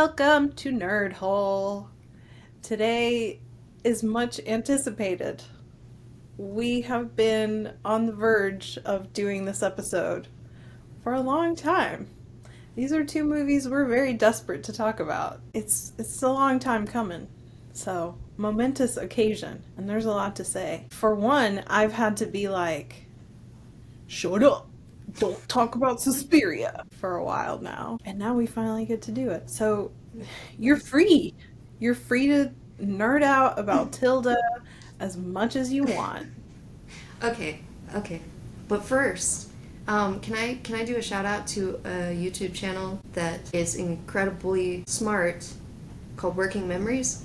Welcome to Nerd Hole. Today is much anticipated. We have been on the verge of doing this episode for a long time. These are two movies we're very desperate to talk about. It's a long time coming. So, momentous occasion, and there's a lot to say. For one, I've had to be like, shut up. Don't talk about Suspiria for a while now. And now we finally get to do it. So you're free. You're free to nerd out about Tilda as much as you want. Okay, okay. But first, can I do a shout out to a YouTube channel that is incredibly smart called Working Memories?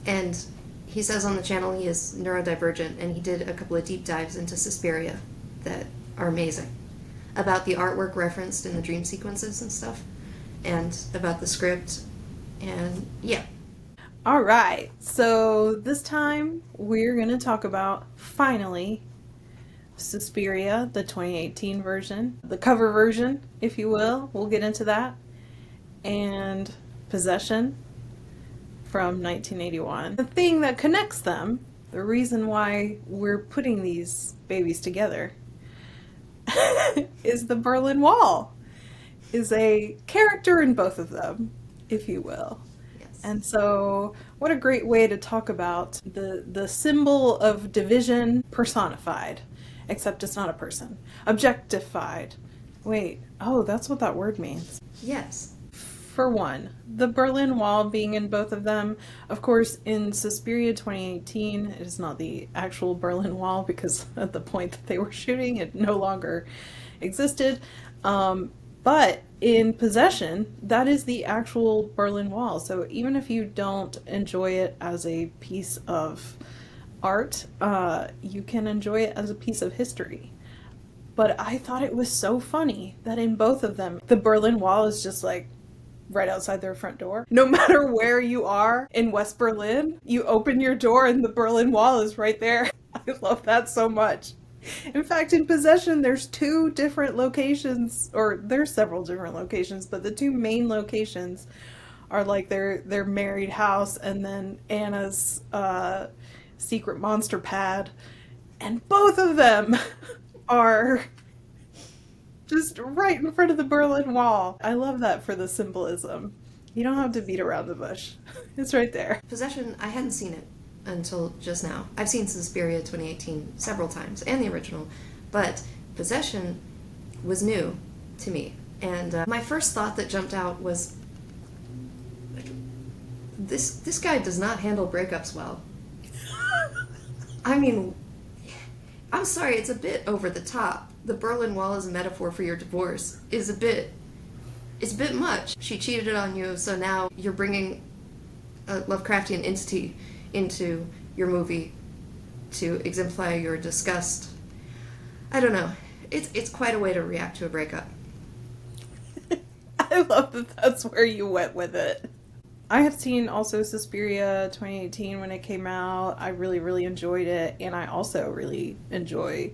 And he says on the channel he is neurodivergent, and he did a couple of deep dives into Suspiria that are amazing. About the artwork referenced in the dream sequences and stuff, and about the script, and yeah. All right. So this time we're going to talk about, finally, Suspiria, the 2018 version, the cover version, if you will. We'll get into that. And Possession from 1981. The thing that connects them, the reason why we're putting these babies together, is the Berlin Wall, is a character in both of them, if you will. Yes. And so, what a great way to talk about the symbol of division personified, except it's not a person. Objectified. Wait, oh, that's what that word means. Yes. For one, the Berlin Wall being in both of them. Of course, in Suspiria 2018, it is not the actual Berlin Wall because at the point that they were shooting, it no longer existed. But in Possession, that is the actual Berlin Wall. So even if you don't enjoy it as a piece of art, you can enjoy it as a piece of history. But I thought it was so funny that in both of them, the Berlin Wall is just like right outside their front door. No matter where you are in West Berlin, you open your door and the Berlin Wall is right there. I love that so much. In fact, in Possession, there's two different locations, or there's several different locations, but the two main locations are like their married house and then Anna's secret monster pad. And both of them are just right in front of the Berlin Wall. I love that for the symbolism. You don't have to beat around the bush. It's right there. Possession, I hadn't seen it until just now. I've seen Suspiria 2018 several times, and the original, but Possession was new to me. And my first thought that jumped out was, this guy does not handle breakups well. I mean, I'm sorry, it's a bit over the top. The Berlin Wall as a metaphor for your divorce is it's a bit much. She cheated on you, so now you're bringing a Lovecraftian entity into your movie to exemplify your disgust. I don't know. It's quite a way to react to a breakup. I love that that's where you went with it. I have seen also Suspiria 2018 when it came out. I really, really enjoyed it, and I also really enjoy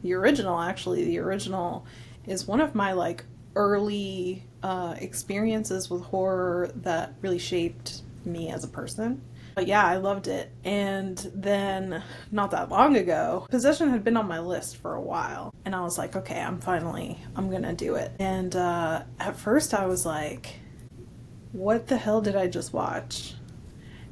the original. Actually, the original is one of my like early experiences with horror that really shaped me as a person. But yeah, I loved it. And then not that long ago, Possession had been on my list for a while, and I was like, okay, I'm gonna do it. And at first I was like, what the hell did I just watch?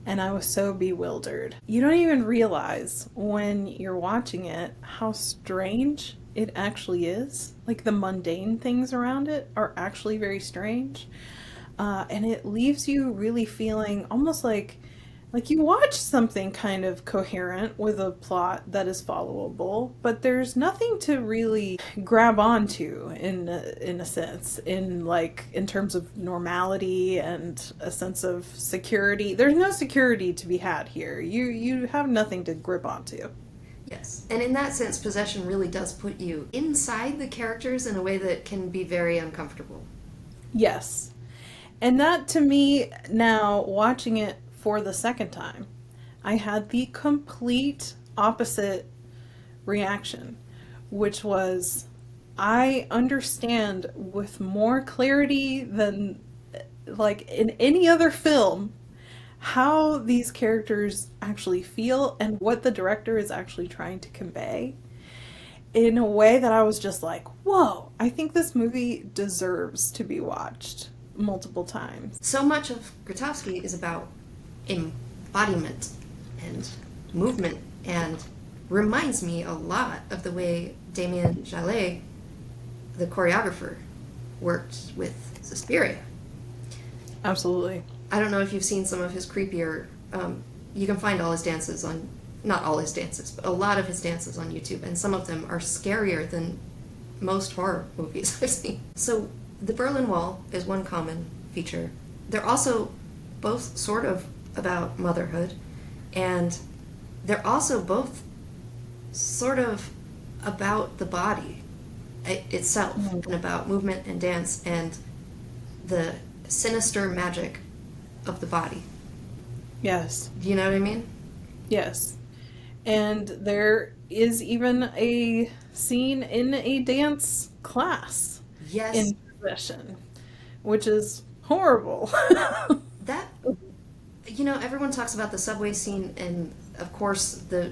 And I was so bewildered. You don't even realize when you're watching it how strange it actually is. Like the mundane things around it are actually very strange. And it leaves you really feeling almost like you watch something kind of coherent with a plot that is followable, but there's nothing to really grab onto in a sense, in terms of normality and a sense of security. There's no security to be had here. You have nothing to grip onto. Yes. And in that sense, Possession really does put you inside the characters in a way that can be very uncomfortable. Yes. And that to me, now watching it for the second time, I had the complete opposite reaction, which was I understand with more clarity than like in any other film, how these characters actually feel and what the director is actually trying to convey in a way that I was just like, whoa, I think this movie deserves to be watched multiple times. So much of Grotowski is about embodiment and movement, and reminds me a lot of the way Damien Jallet, the choreographer, worked with Suspiria. Absolutely. I don't know if you've seen some of his creepier, you can find all his dances on, not all his dances, but a lot of his dances on YouTube, and some of them are scarier than most horror movies I've seen. So the Berlin Wall is one common feature. They're also both sort of about motherhood, and they're also both sort of about the body itself, and about movement and dance and the sinister magic of the body. Yes. Do you know what I mean? Yes. And there is even a scene in a dance class. Yes. In possession, which is horrible. That, you know, everyone talks about the subway scene, and of course the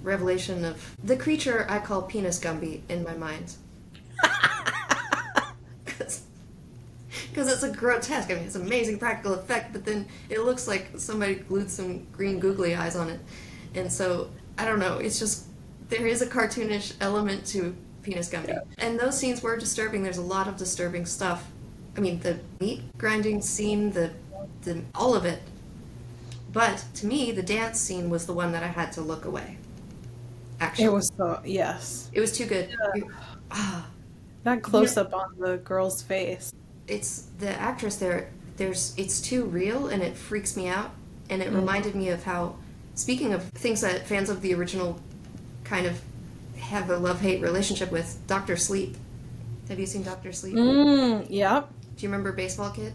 revelation of the creature I call Penis Gumby in my mind. Because it's a grotesque, I mean, it's an amazing practical effect, but then it looks like somebody glued some green googly eyes on it. And so, I don't know, it's just, there is a cartoonish element to Penis Gumby. Yeah. And those scenes were disturbing. There's a lot of disturbing stuff. I mean, the meat grinding scene, the all of it. But to me, the dance scene was the one that I had to look away. Actually. It was so, yes. It was too good. Yeah. That close up on the girl's face. It's the actress there, it's too real, and it freaks me out. And it reminded me of how, speaking of things that fans of the original kind of have a love-hate relationship with, Dr. Sleep. Have you seen Dr. Sleep? Yep. Do you remember Baseball Kid?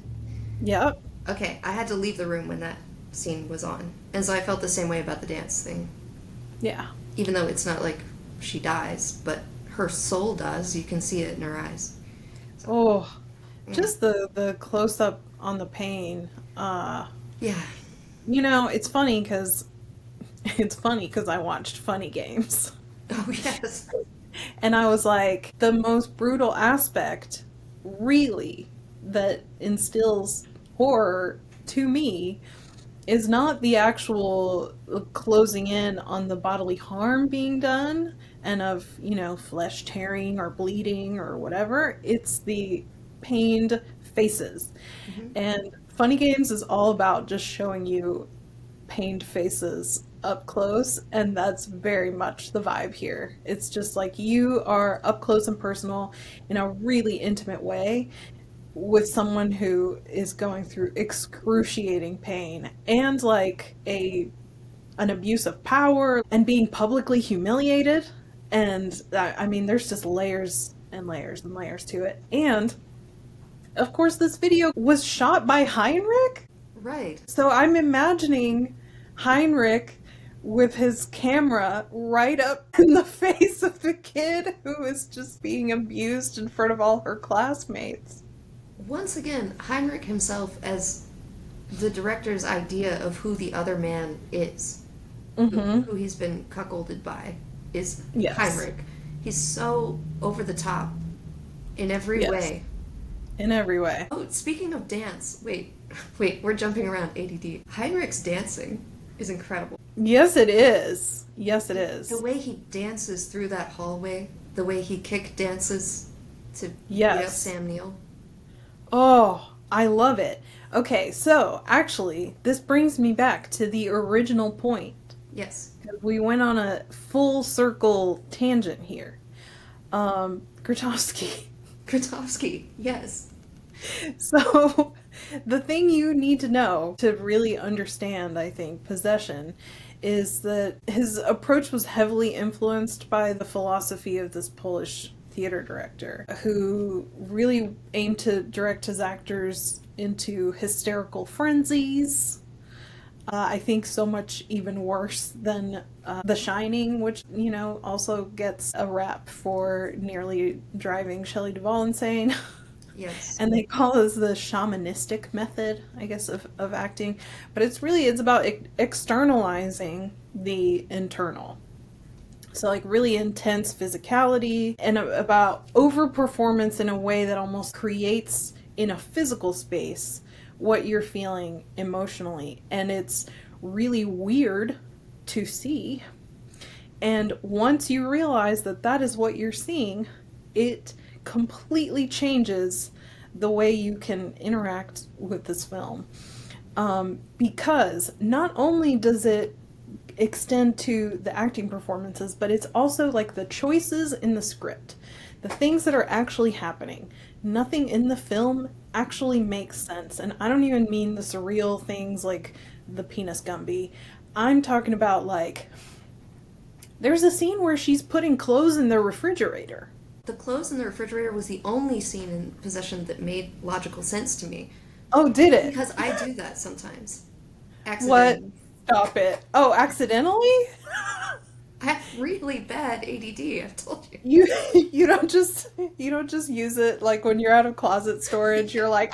Yep. Okay, I had to leave the room when that scene was on. And so I felt the same way about the dance thing. Yeah. Even though it's not like she dies, but her soul does. You can see it in her eyes. So, just the close-up on the pain. Yeah. You know, it's funny because I watched Funny Games. Oh, yes. And I was like, the most brutal aspect, really, that instills horror to me is not the actual closing in on the bodily harm being done and of, you know, flesh tearing or bleeding or whatever. It's the pained faces. And Funny Games is all about just showing you pained faces up close, and that's very much the vibe here. It's just like you are up close and personal in a really intimate way with someone who is going through excruciating pain and like an abuse of power and being publicly humiliated. And I mean, there's just layers and layers and layers to it. And of course, this video was shot by Heinrich. Right. So I'm imagining Heinrich with his camera right up in the face of the kid who is just being abused in front of all her classmates. Once again, Heinrich himself as the director's idea of who the other man is, who he's been cuckolded by, is Heinrich. He's so over the top in every way. In every way. Oh, speaking of dance, wait, we're jumping around ADD. Heinrich's dancing is incredible. Yes, it is. Yes, it is. The way he dances through that hallway, the way he kick dances to beat up Sam Neill. Oh, I love it. Okay, so actually, this brings me back to the original point. Yes. We went on a full circle tangent here. Grotowski. Grotowski, yes. So, the thing you need to know to really understand, I think, Possession, is that his approach was heavily influenced by the philosophy of this Polish theater director, who really aimed to direct his actors into hysterical frenzies. I think so much even worse than The Shining, which, you know, also gets a rap for nearly driving Shelley Duvall insane. Yes. And they call this the shamanistic method, I guess, of acting. But it's about externalizing the internal. So like really intense physicality and about overperformance in a way that almost creates in a physical space what you're feeling emotionally. And it's really weird to see. And once you realize that that is what you're seeing, it completely changes the way you can interact with this film. Because not only does it extend to the acting performances, but it's also like the choices in the script, the things that are actually happening. Nothing in the film actually makes sense. And I don't even mean the surreal things like the penis Gumby. I'm talking about like, there's a scene where she's putting clothes in the refrigerator. The clothes in the refrigerator was the only scene in Possession that made logical sense to me. Oh, did it? Because I do that sometimes. What? Accidentally. Stop it. Oh, accidentally? I have really bad ADD, I've told you. You don't just use it like when you're out of closet storage, you're like,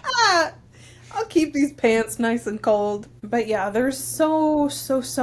I'll keep these pants nice and cold. But yeah, there's so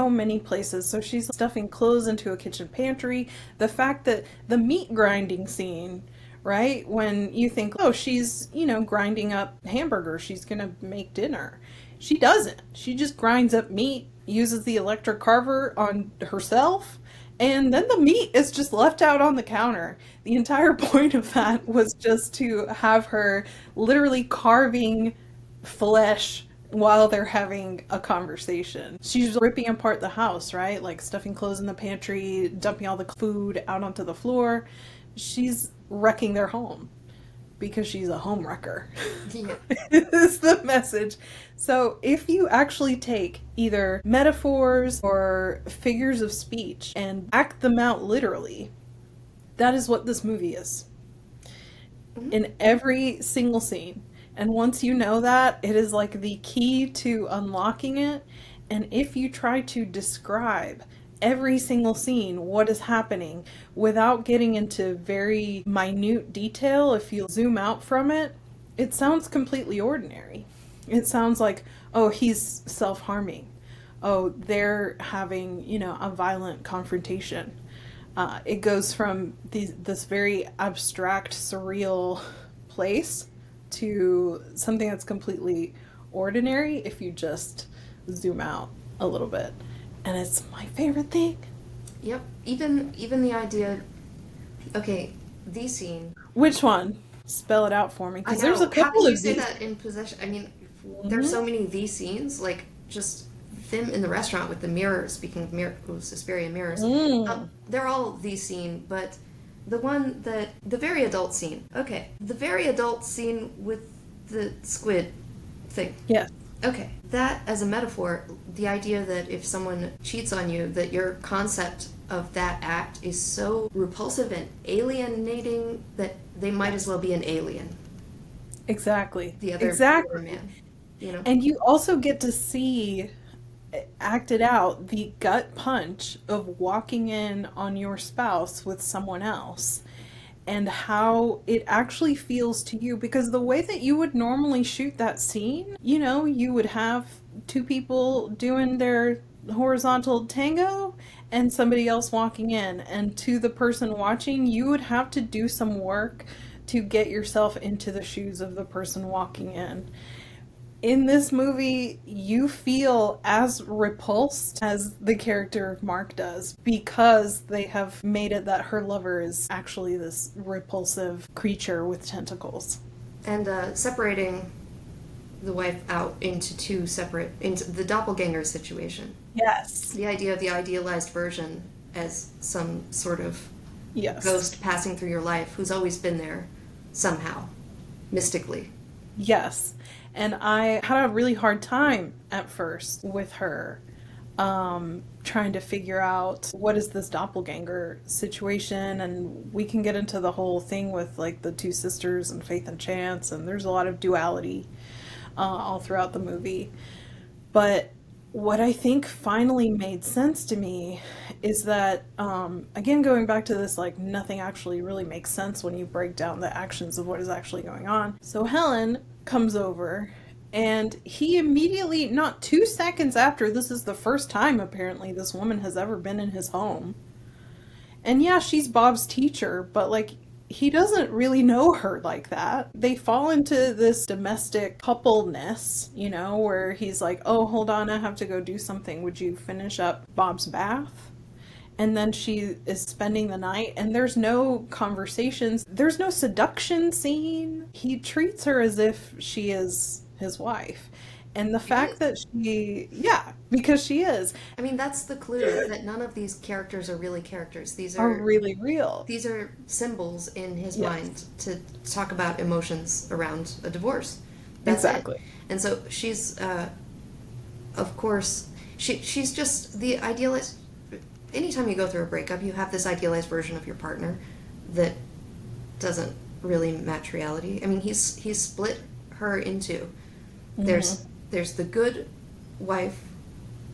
many places. So she's stuffing clothes into a kitchen pantry. The fact that the meat grinding scene, right? When you think, oh, she's, grinding up hamburgers, she's gonna make dinner. She doesn't. She just grinds up meat, uses the electric carver on herself, and then the meat is just left out on the counter. The entire point of that was just to have her literally carving flesh while they're having a conversation. She's ripping apart the house, right? Like stuffing clothes in the pantry, dumping all the food out onto the floor. She's wrecking their home because she's a home wrecker. Yeah. Is the message. So if you actually take either metaphors or figures of speech and act them out literally, that is what this movie is. Mm-hmm. In every single scene. And once you know that, it is like the key to unlocking it. And if you try to describe every single scene, what is happening, without getting into very minute detail, if you zoom out from it, it sounds completely ordinary. It sounds like, oh, he's self-harming. Oh, they're having, a violent confrontation. It goes from this very abstract, surreal place to something that's completely ordinary if you just zoom out a little bit. And it's my favorite thing. Yep. Even the idea. Okay, the scene. Which one? Spell it out for me, because I know. there's a couple How can you of say these. that in Possession? I mean, there's so many the scenes, like just them in the restaurant with the mirror, speaking of Suspiria mirrors. They're all the scene, but the very adult scene. Okay, the very adult scene with the squid thing. Yes. Okay, that as a metaphor, the idea that if someone cheats on you, that your concept of that act is so repulsive and alienating that they might as well be an alien. Exactly. The other Exactly. man, And you also get to see acted out the gut punch of walking in on your spouse with someone else and how it actually feels to you, because the way that you would normally shoot that scene, you would have two people doing their horizontal tango and somebody else walking in, and to the person watching, you would have to do some work to get yourself into the shoes of the person walking in. In this movie, you feel as repulsed as the character of Mark does, because they have made it that her lover is actually this repulsive creature with tentacles. And separating the wife out into two separate, into the doppelganger situation. Yes. The idea of the idealized version as some sort of Yes. ghost passing through your life who's always been there somehow, mystically. Yes. And I had a really hard time at first with her, trying to figure out what is this doppelganger situation, and we can get into the whole thing with like the two sisters and Faith and Chance, and there's a lot of duality all throughout the movie. But what I think finally made sense to me is that, again, going back to this, like, nothing actually really makes sense when you break down the actions of what is actually going on. So Helen comes over, and he immediately, not 2 seconds after, this is the first time apparently this woman has ever been in his home. And yeah, she's Bob's teacher, but like, he doesn't really know her like that. They fall into this domestic coupleness, where he's like, oh, hold on, I have to go do something. Would you finish up Bob's bath? And then she is spending the night, and there's no conversations. There's no seduction scene. He treats her as if she is his wife. And the She fact is. that yeah, because she is, I mean, that's the clue, that none of these characters are really characters. are really real. These are symbols in his Yes, mind to talk about emotions around a divorce. That's it. exactly. And so she's, of course, she's just the idealized. Anytime you go through a breakup, you have this idealized version of your partner that doesn't really match reality. I mean, he's split her into. Hmm. There's the good wife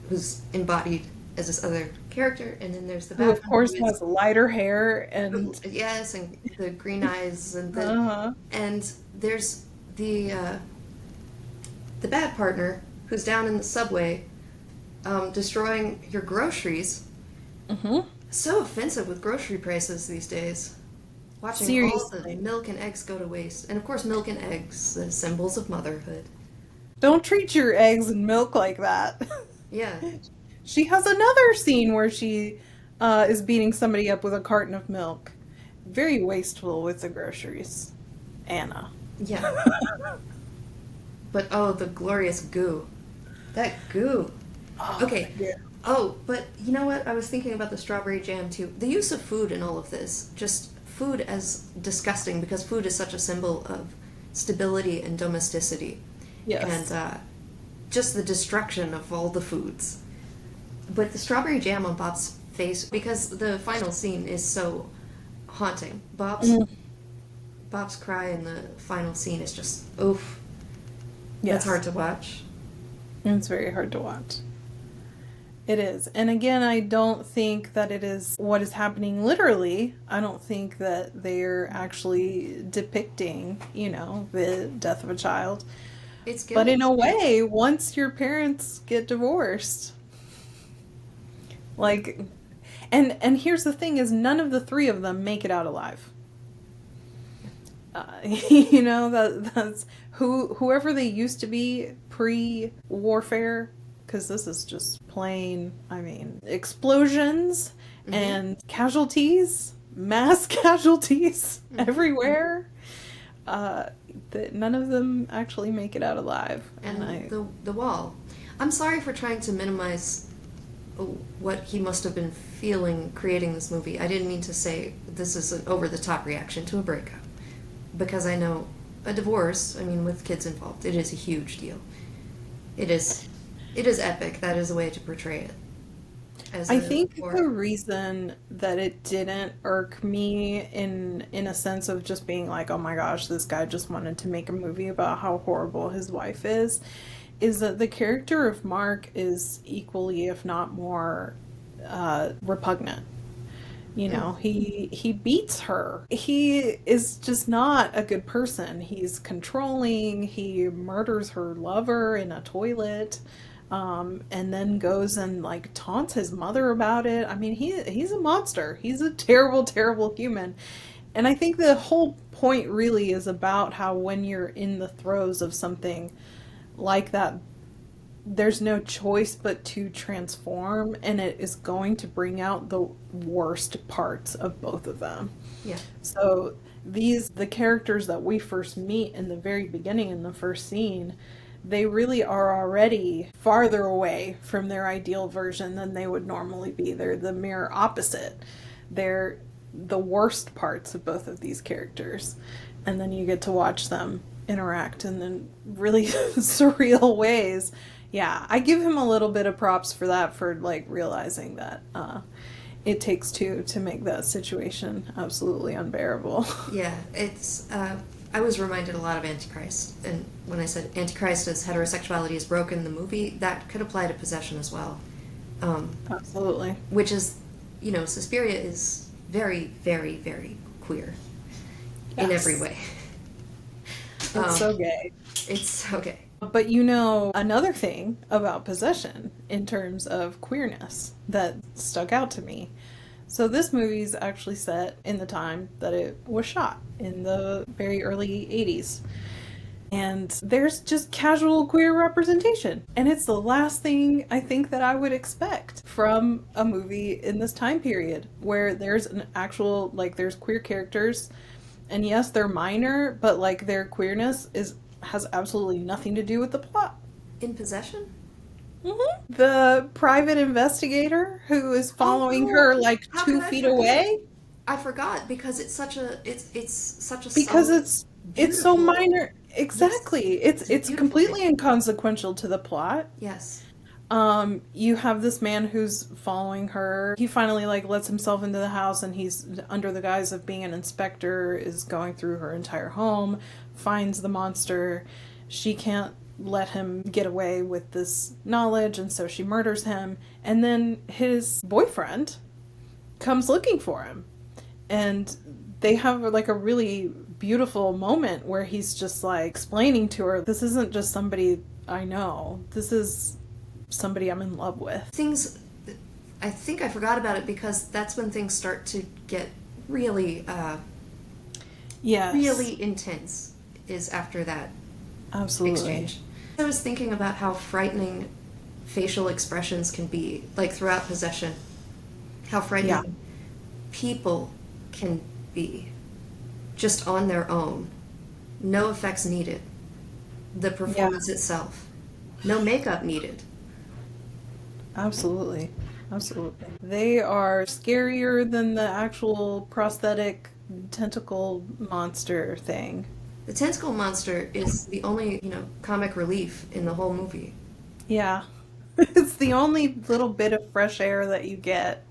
who's embodied as this other character, and then there's the Who, bad of one course, who is has lighter hair and. yes, and the green eyes, Uh-huh. and there's the bad partner who's down in the subway, destroying your groceries. Hmm. So offensive with grocery prices these days. Watching all the Seriously. milk and eggs go to waste, and of course, milk and eggs, the symbols of motherhood. Don't treat your eggs and milk like that. Yeah, She has another scene where she is beating somebody up with a carton of milk. Very wasteful with the groceries. Anna. yeah. But oh, the glorious goo. That goo. Oh, Okay. yeah. Oh, but you know what? I was thinking about the strawberry jam too. The use of food in all of this, just food as disgusting, because food is such a symbol of stability and domesticity. And Yes. just the destruction of all the foods. But the strawberry jam on Bob's face, because the final scene is so haunting. Mm, Bob's cry in the final scene is just oof. That's hard yes. to watch. It's very hard to watch. It is. And again, I don't think that it is what is happening literally. I don't think that they're actually depicting, the death of a child. It's But in guilt. a way, once your parents get divorced, like, and here's the thing is none of the three of them make it out alive. That's whoever they used to be pre-warfare, because this is just plain, I mean, explosions Hmm. and casualties, mass casualties everywhere. Uh, that none of them actually make it out alive, and And I. the wall. I'm sorry for trying to minimize what he must have been feeling creating this movie. I didn't mean to say this is an over the top reaction to a breakup, because I know a divorce, I mean, with kids involved, it is a huge deal. It is it is epic. That is a way to portray it as I a think the horror. reason that it didn't irk me in a sense of just being like, oh my gosh, this guy just wanted to make a movie about how horrible his wife is that the character of Mark is equally, if not more, repugnant. Mm. He beats her. He is just not a good person. He's controlling. He murders her lover in a toilet, and then goes and like taunts his mother about it. I mean, he's a monster. He's a terrible, terrible human. And I think the whole point really is about how when you're in the throes of something like that, there's no choice but to transform, and it is going to bring out the worst parts of both of them. Yeah. So the characters that we first meet in the very beginning in the first scene, they really are already farther away from their ideal version than they would normally be. They're the mirror opposite. They're the worst parts of both of these characters. And then you get to watch them interact in then really surreal ways. Yeah, I give him a little bit of props for that, for like realizing that it takes two to make that situation absolutely unbearable. Yeah, it's I was reminded a lot of Antichrist. And when I said Antichrist as heterosexuality is broken, the movie, that could apply to possession as well. Absolutely. Which is, Suspiria is very, very, very queer. Yes. In every way. It's so gay. It's so gay. But another thing about possession in terms of queerness that stuck out to me. So this movie's actually set in the time that it was shot, in the very early 80s. And there's just casual queer representation. And it's the last thing I think that I would expect from a movie in this time period, where there's an actual, there's queer characters. And yes, they're minor, but their queerness has absolutely nothing to do with the plot. In Possession? Mm-hmm. The private investigator who is following her 2 feet away. I forgot because it's such a because it's so minor. Exactly. Yes. It's completely inconsequential to the plot. Yes. You have this man who's following her. He finally lets himself into the house, and he's under the guise of being an inspector, is going through her entire home, finds the monster. She can't let him get away with this knowledge, and so she murders him. And then his boyfriend comes looking for him, and they have a really beautiful moment where he's just explaining to her, this isn't just somebody I know, this is somebody I'm in love with. I think I forgot about it because that's when things start to get really really intense, is after that Absolutely. Exchange. I was thinking about how frightening facial expressions can be, throughout Possession. How frightening people can be, just on their own. No effects needed. The performance itself. No makeup needed. Absolutely. Absolutely. They are scarier than the actual prosthetic tentacle monster thing. The tentacle monster is the only, comic relief in the whole movie. Yeah. It's the only little bit of fresh air that you get.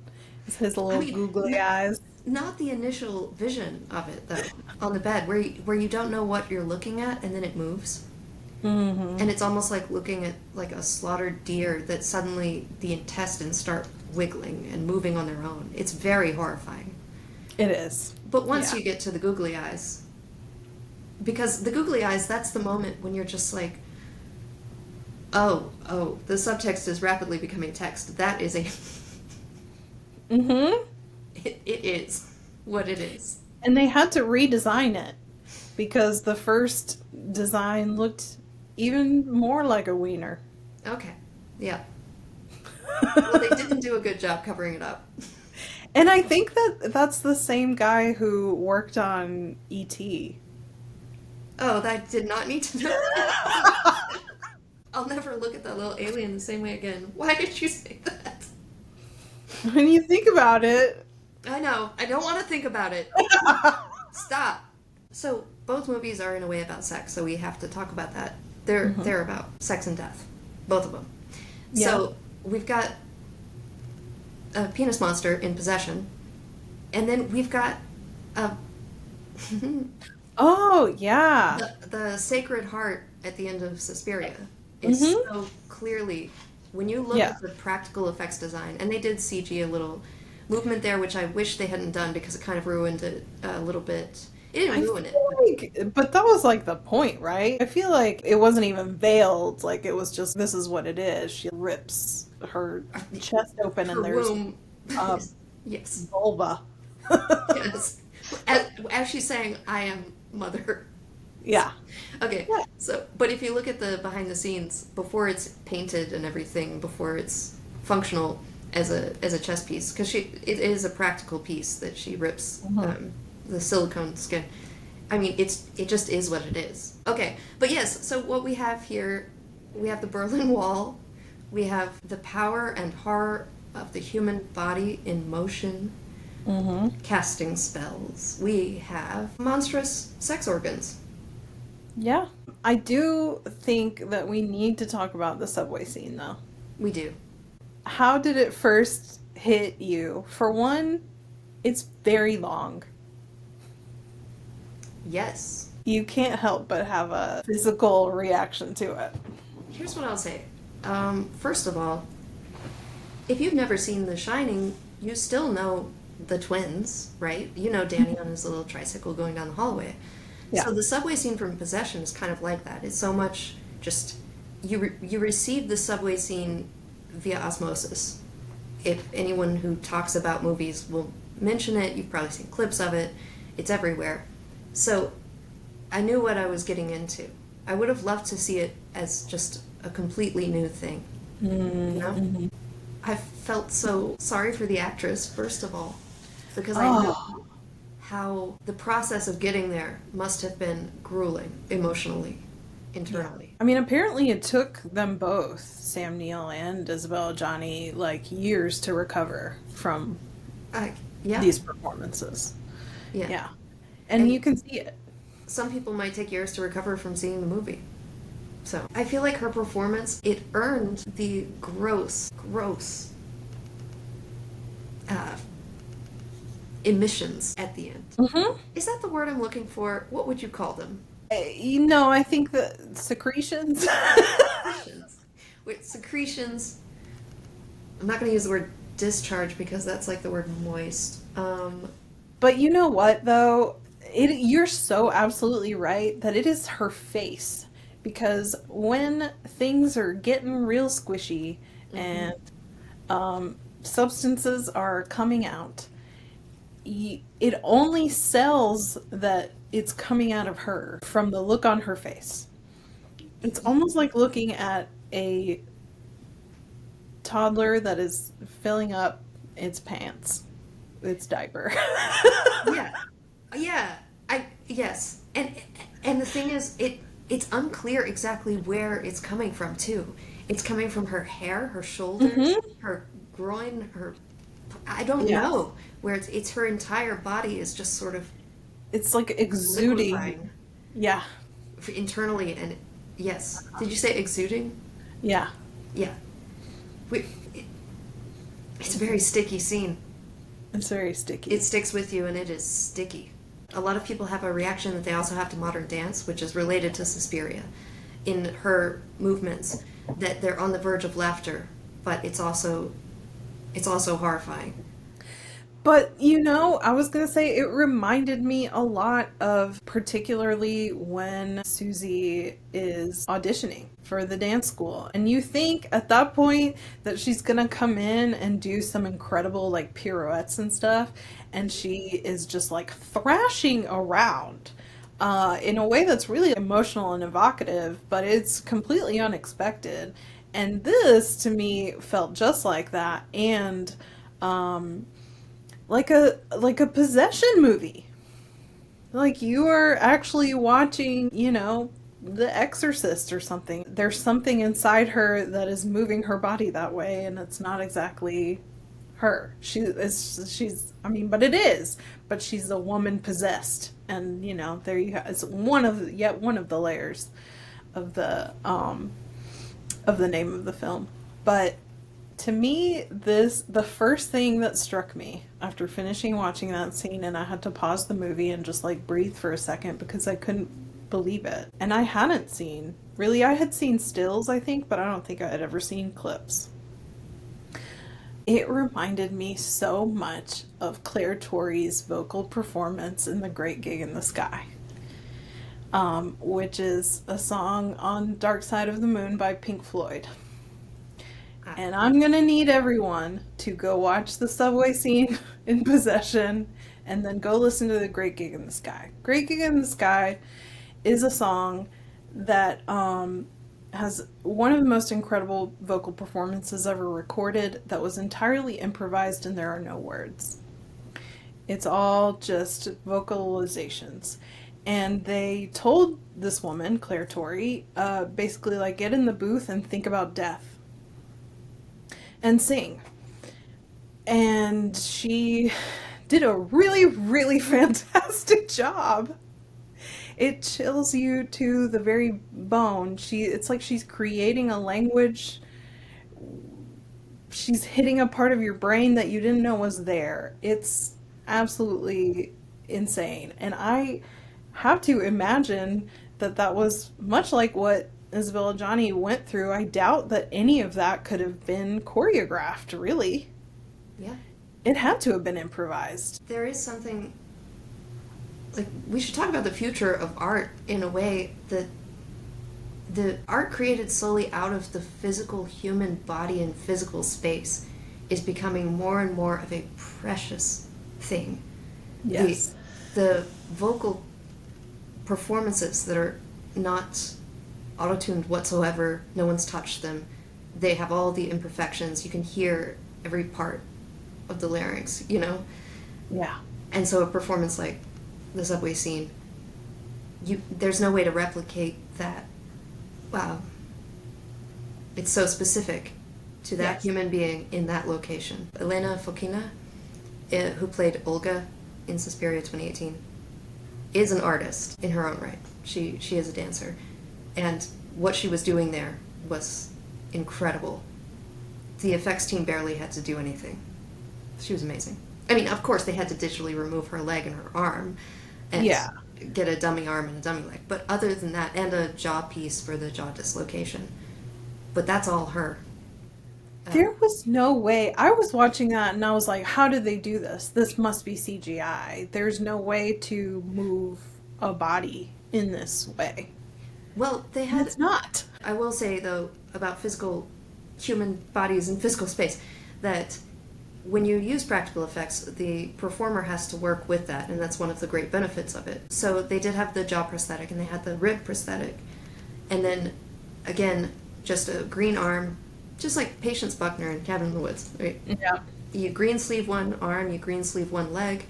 Is his little googly eyes. Not the initial vision of it, though, on the bed, where you don't know what you're looking at, and then it moves. Mm-hmm. And it's almost like looking at a slaughtered deer that suddenly the intestines start wiggling and moving on their own. It's very horrifying. It is. But once you get to the googly eyes, because the googly eyes, that's the moment when you're just oh, the subtext is rapidly becoming text. That is a... Mm-hmm. It is what it is. And they had to redesign it because the first design looked even more like a wiener. Okay. Yeah. Well, they didn't do a good job covering it up. And I think that's the same guy who worked on E.T. Oh, I did not need to know. I'll never look at that little alien the same way again. Why did you say that? When you think about it. I know. I don't want to think about it. Stop. So both movies are in a way about sex, so we have to talk about that. They're about sex and death. Both of them. Yeah. So we've got a penis monster in Possession, and then we've got a... Oh, yeah. The Sacred Heart at the end of Suspiria is so clearly... When you look at the practical effects design, and they did CG a little movement there, which I wish they hadn't done because it kind of ruined it a little bit. It didn't ruin it. But that was the point, right? I feel like it wasn't even veiled. It was just, this is what it is. She rips her chest open and there's womb. Yes. Vulva. Yes. As she's saying, I am mother. Yeah. Okay. Yeah. So, but if you look at the behind the scenes, before it's painted and everything, before it's functional as a chess piece, because it is a practical piece that she rips the silicone skin. I mean, it just is what it is. Okay. But yes. So what we have here, we have the Berlin Wall, we have the power and horror of the human body in motion. Casting spells. We have monstrous sex organs. Yeah. I do think that we need to talk about the subway scene, though. We do. How did it first hit you? For one, it's very long. Yes. You can't help but have a physical reaction to it. Here's what I'll say. First of all, if you've never seen The Shining, you still know the twins, right? You know Danny on his little tricycle going down the hallway. Yeah. So the subway scene from Possession is kind of like that. It's so much just you receive the subway scene via osmosis. If anyone who talks about movies will mention it, you've probably seen clips of it. It's everywhere. So I knew what I was getting into. I would have loved to see it as just a completely new thing. You know? Mm-hmm. I felt so sorry for the actress, first of all, because I Oh, know how the process of getting there must have been grueling emotionally, yeah. internally. I mean, apparently it took them both, Sam Neill and Isabelle Adjani, like years to recover from I, yeah, these performances. yeah. Yeah. And you And can see it. some people might take years to recover from seeing the movie. So I feel like her performance, it earned the gross uh, emissions at the end. Mm-hmm. Is that the word I'm looking for? What would you call them? I think the secretions. Secretions. With secretions, I'm not going to use the word discharge because that's like the word moist. But you know what, though? You're so absolutely right that it is her face. Because when things are getting real squishy Mhm. and substances are coming out, it only sells that it's coming out of her from the look on her face. It's almost like looking at a toddler that is filling up its pants, its diaper. Yeah, yeah. Yes, and the thing is, it's unclear exactly where it's coming from too. It's coming from her hair, her shoulders, Hmm. her groin, her. I don't Yes. know where it's her entire body is just sort of It's like exuding. liquefying Yeah. internally and yes. Did you say exuding? Yeah. Yeah. We, it, it's a very sticky scene. It's very It sticky. sticks with you and it is sticky. A lot of people have a reaction that they also have to modern dance, which is related to Suspiria in her movements, that they're on the verge of laughter, but it's also horrifying. But I was gonna say it reminded me a lot of particularly when Susie is auditioning for the dance school. And you think at that point that she's gonna come in and do some incredible like pirouettes and stuff, and she is just like thrashing around. In a way that's really emotional and evocative, but it's completely unexpected. And this to me felt just like that, and um, like a possession movie. Like you are actually watching, The Exorcist or something. There's something inside her that is moving her body that way, and it's not exactly her. She's I mean, but it is. But she's a woman possessed, and there you have. It's yet one of the layers of the name of the film. But to me, the first thing that struck me after finishing watching that scene, and I had to pause the movie and just like breathe for a second because I couldn't believe it. And I hadn't seen, really, I had seen stills, I think, but I don't think I had ever seen clips. It reminded me so much of Claire Torrey's vocal performance in The Great Gig in the Sky, which is a song on Dark Side of the Moon by Pink Floyd. Ah, And I'm gonna need everyone to go watch the subway scene in Possession and then go listen to The Great Gig in the Sky. Great Gig in the Sky is a song that has one of the most incredible vocal performances ever recorded that was entirely improvised and there are no words. It's all just vocalizations. And they told this woman, Claire Torrey, basically like get in the booth and think about death and sing. And she did a really, really fantastic job. It chills you to the very bone. It's like she's creating a language. She's hitting a part of your brain that you didn't know was there. It's absolutely insane. And I have to imagine that that was much like what Isabelle Adjani went through. I doubt that any of that could have been choreographed, really. Yeah. It had to have been improvised. There is something, like, we should talk about the future of art in a way that the art created solely out of the physical human body and physical space is becoming more and more of a precious thing. Yes. The vocal performances that are not auto-tuned whatsoever, no one's touched them, they have all the imperfections, you can hear every part of the larynx, you know? Yeah. And so a performance like the subway scene, there's no way to replicate that. Wow. It's so specific to that Yes. human being in that location. Elena Fokina, who played Olga in Suspiria 2018, is an artist in her own right. She is a dancer. And what she was doing there was incredible. The effects team barely had to do anything. She was amazing. I mean, of course, they had to digitally remove her leg and her arm and Yeah. get a dummy arm and a dummy leg. But other than that, and a jaw piece for the jaw dislocation. But that's all her. There was no way. I was watching that and I was like, how did they do this? This must be CGI. There's no way to move a body in this way. Well, they And had... it's not. I will say, though, about physical human bodies in physical space, that when you use practical effects, the performer has to work with that, and that's one of the great benefits of it. So they did have the jaw prosthetic, and they had the rib prosthetic, and then, again, just a green arm, just like Patience Buckner in Cabin in the Woods, right? Yeah. You green sleeve one arm, you green sleeve one leg,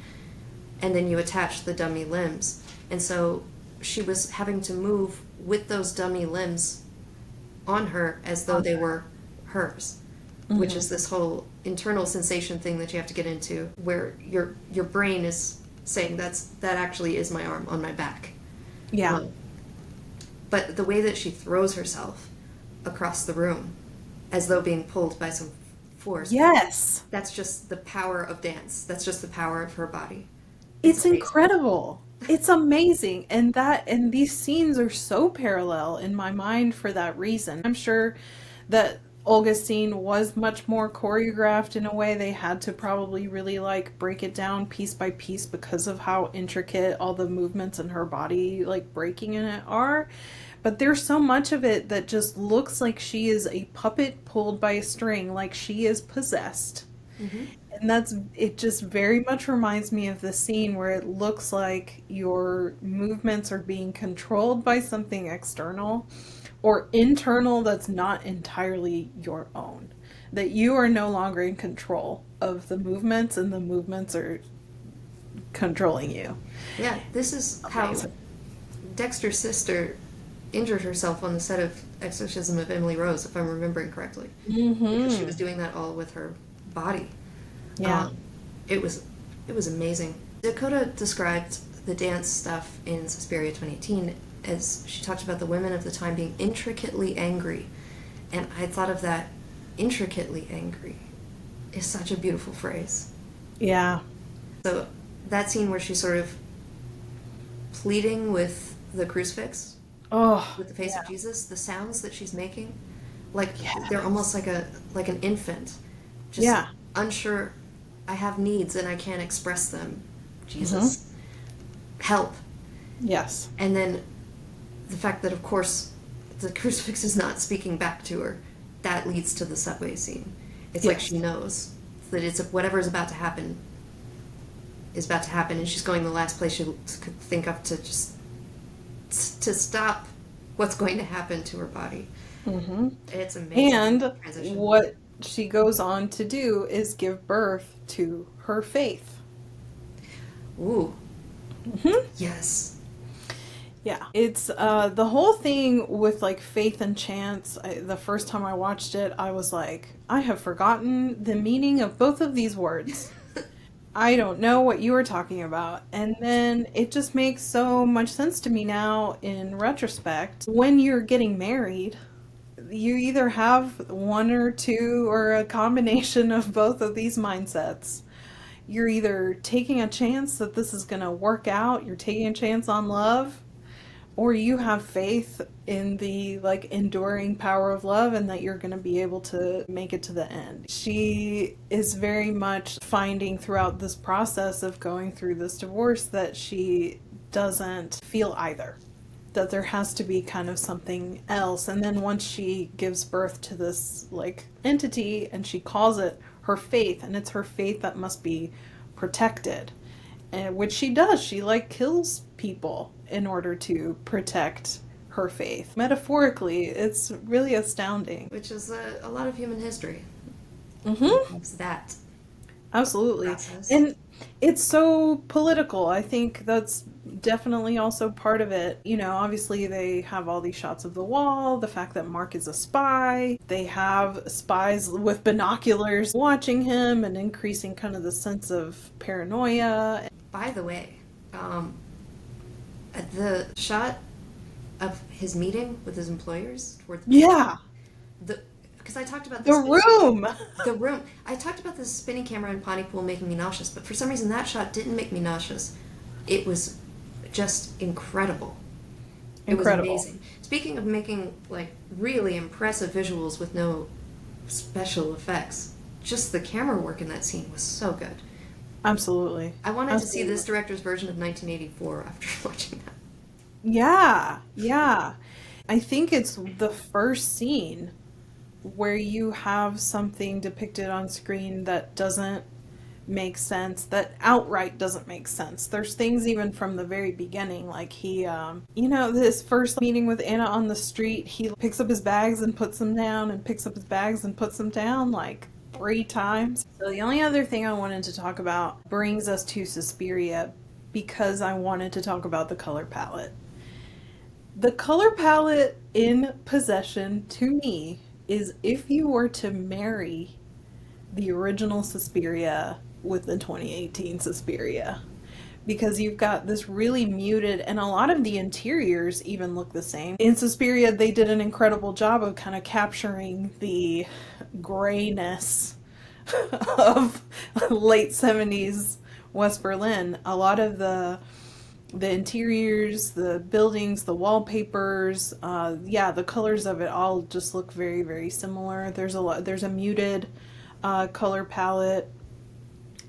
and then you attach the dummy limbs. And so she was having to move with those dummy limbs on her as though they were hers, which is this whole internal sensation thing that you have to get into, where your brain is saying that actually is my arm on my back. Yeah. But the way that she throws herself across the room as though being pulled by some force. Yes. That's just the power of dance. That's just the power of her body. It's amazing. incredible. It's amazing. And these scenes are so parallel in my mind for that reason. I'm sure that Olga's scene was much more choreographed in a way. They had to probably really like break it down piece by piece because of how intricate all the movements in her body, like breaking in it, are. But there's so much of it that just looks like she is a puppet pulled by a string, like she is possessed. And it just very much reminds me of the scene where it looks like your movements are being controlled by something external or internal that's not entirely your own. That you are no longer in control of the movements and the movements are controlling you. Yeah, this is Amazing. how Dexter's sister injured herself on the set of Exorcism of Emily Rose, if I'm remembering correctly. Because she was doing that all with her body. Yeah. It was amazing. Dakota described the dance stuff in Suspiria 2018 as she talked about the women of the time being intricately angry. And I thought of that, intricately angry is such a beautiful phrase. Yeah. So that scene where she's sort of pleading with the crucifix, Oh, with the face yeah. of Jesus, the sounds that she's making, like Yes. they're almost like an infant, just Yeah. unsure. I have needs and I can't express them. Jesus, help. Yes. And then the fact that, of course, the crucifix is not speaking back to her, that leads to the subway scene. It's like Yes. she knows that it's whatever is about to happen is about to happen, and she's going the last place she could think of to just to stop what's going to happen to her body. It's amazing. And transition. what she goes on to do is give birth to her faith. Ooh. Yes. Yeah. It's the whole thing with like faith and chance. The first time I watched it, I was like, I have forgotten the meaning of both of these words. I don't know what you were talking about. And then it just makes so much sense to me now in retrospect. When you're getting married, you either have one or two or a combination of both of these mindsets. you're either taking a chance that this is going to work out, you're taking a chance on love, or you have faith in the like enduring power of love and that you're going to be able to make it to the end. She is very much finding throughout this process of going through this divorce that she doesn't feel either, that there has to be kind of something else. And then once she gives birth to this like entity and she calls it her faith, and it's her faith that must be protected, and which she does. She like kills people in order to protect her faith. Metaphorically, it's really astounding. Which is a lot of human history. Mm-hmm. It's that. Absolutely. Process. And it's so political. I think that's definitely also part of it. You know, obviously they have all these shots of the wall, the fact that Mark is a spy. They have spies with binoculars watching him and increasing kind of the sense of paranoia. By the way, the shot of his meeting with his employers towards Yeah. because I talked about The room. The room. I talked about the spinning camera in Pontypool making me nauseous, but for some reason that shot didn't make me nauseous. It was just incredible. Incredible. It was amazing. Speaking of making like really impressive visuals with no special effects, just the camera work in that scene was so good. Absolutely. I wanted to see this director's version of 1984 after watching that. Yeah, yeah. I think it's the first scene where you have something depicted on screen that doesn't make sense, that outright doesn't make sense. There's things even from the very beginning, like he, this first meeting with Anna on the street, he picks up his bags and puts them down and picks up his bags and puts them down like 3 times. So the only other thing I wanted to talk about brings us to Suspiria, because I wanted to talk about the color palette. The color palette in Possession, to me, is if you were to marry the original Suspiria with the 2018 Suspiria. Because you've got this really muted, and a lot of the interiors even look the same. In Suspiria, they did an incredible job of kind of capturing the grayness of late 70s West Berlin. A lot of the interiors, the buildings, the wallpapers, the colors of it all just look very, very similar. There's a muted color palette.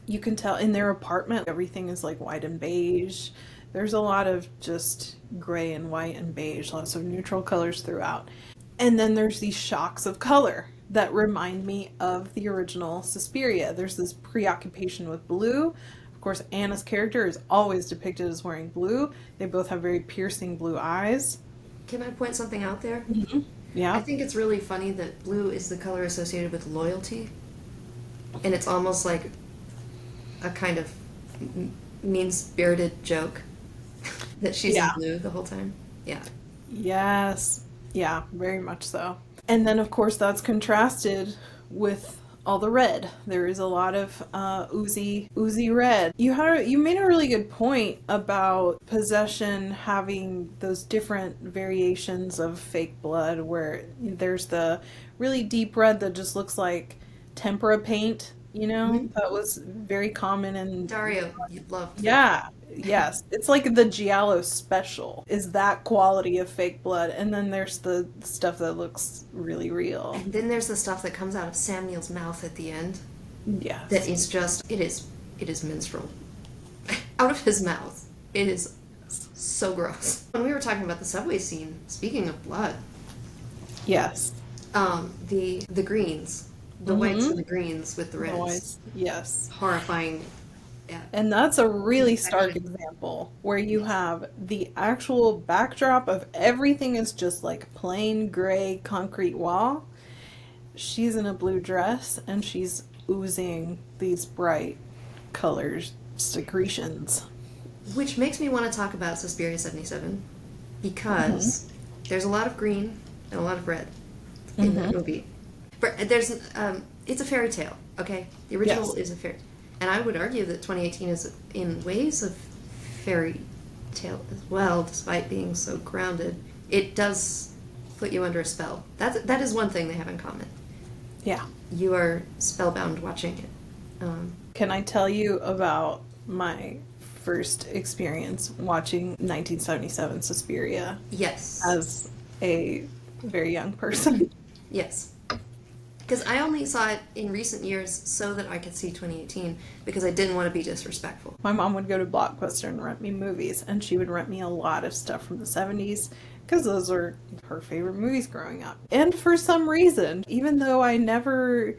You can tell in their apartment, everything is like white and beige. There's a lot of just gray and white and beige, lots of neutral colors throughout. And then there's these shocks of color that remind me of the original Suspiria. There's this preoccupation with blue. Of course, Anna's character is always depicted as wearing blue. They both have very piercing blue eyes. Can I point something out there? Mm-hmm. Yeah. I think it's really funny that blue is the color associated with loyalty. And it's almost like a kind of mean-spirited joke that she's in blue the whole time. Yeah. Yes. Yeah, very much so. And then, of course, that's contrasted with all the red. There is a lot of oozy red. You made a really good point about Possession having those different variations of fake blood, where there's the really deep red that just looks like tempera paint. You know, mm-hmm. That was very common in Dario. You loved that. Yeah. Yes, it's like the Giallo special is that quality of fake blood, and then there's the stuff that looks really real. And then there's the stuff that comes out of Samuel's mouth at the end. Yes. That is just it is minstrel. Out of his mouth. It is so gross. When we were talking about the subway scene, speaking of blood. Yes. The greens. The whites and the greens with the reds. The whites. Yes. Horrifying. Yeah. And that's a really stark example where you have the actual backdrop of everything is just like plain gray concrete wall. She's in a blue dress and she's oozing these bright colors, secretions. Which makes me want to talk about Suspiria 77 because there's a lot of green and a lot of red in that movie. There's it's a fairy tale, okay? The original is a fairy tale. And I would argue that 2018 is in ways a fairy tale as well, despite being so grounded. It does put you under a spell. That is one thing they have in common. Yeah. You are spellbound watching it. Can I tell you about my first experience watching 1977 Suspiria Yes. as a very young person? Yes. Because I only saw it in recent years so that I could see 2018 because I didn't want to be disrespectful. My mom would go to Blockbuster and rent me movies, and she would rent me a lot of stuff from the 70s because those were her favorite movies growing up. And for some reason, even though I never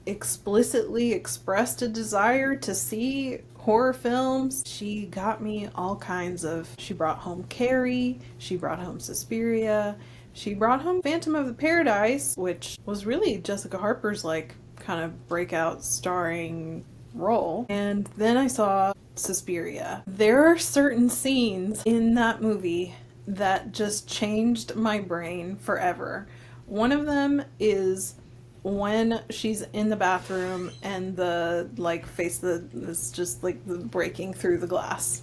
explicitly expressed a desire to see horror films, she got me all kinds of. She brought home Carrie, she brought home Suspiria, she brought home Phantom of the Paradise, which was really Jessica Harper's like kind of breakout starring role. And then I saw Suspiria. There are certain scenes in that movie that just changed my brain forever. One of them is when she's in the bathroom and the like face is just like the breaking through the glass.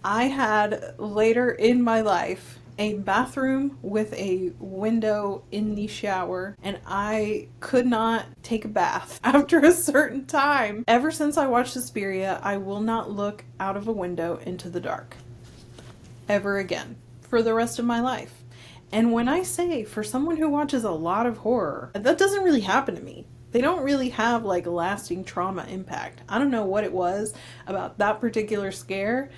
I had later in my life a bathroom with a window in the shower, and I could not take a bath after a certain time. Ever since I watched Suspiria, I will not look out of a window into the dark ever again for the rest of my life. And when I say, for someone who watches a lot of horror, that doesn't really happen to me. They don't really have like lasting trauma impact. I don't know what it was about that particular scare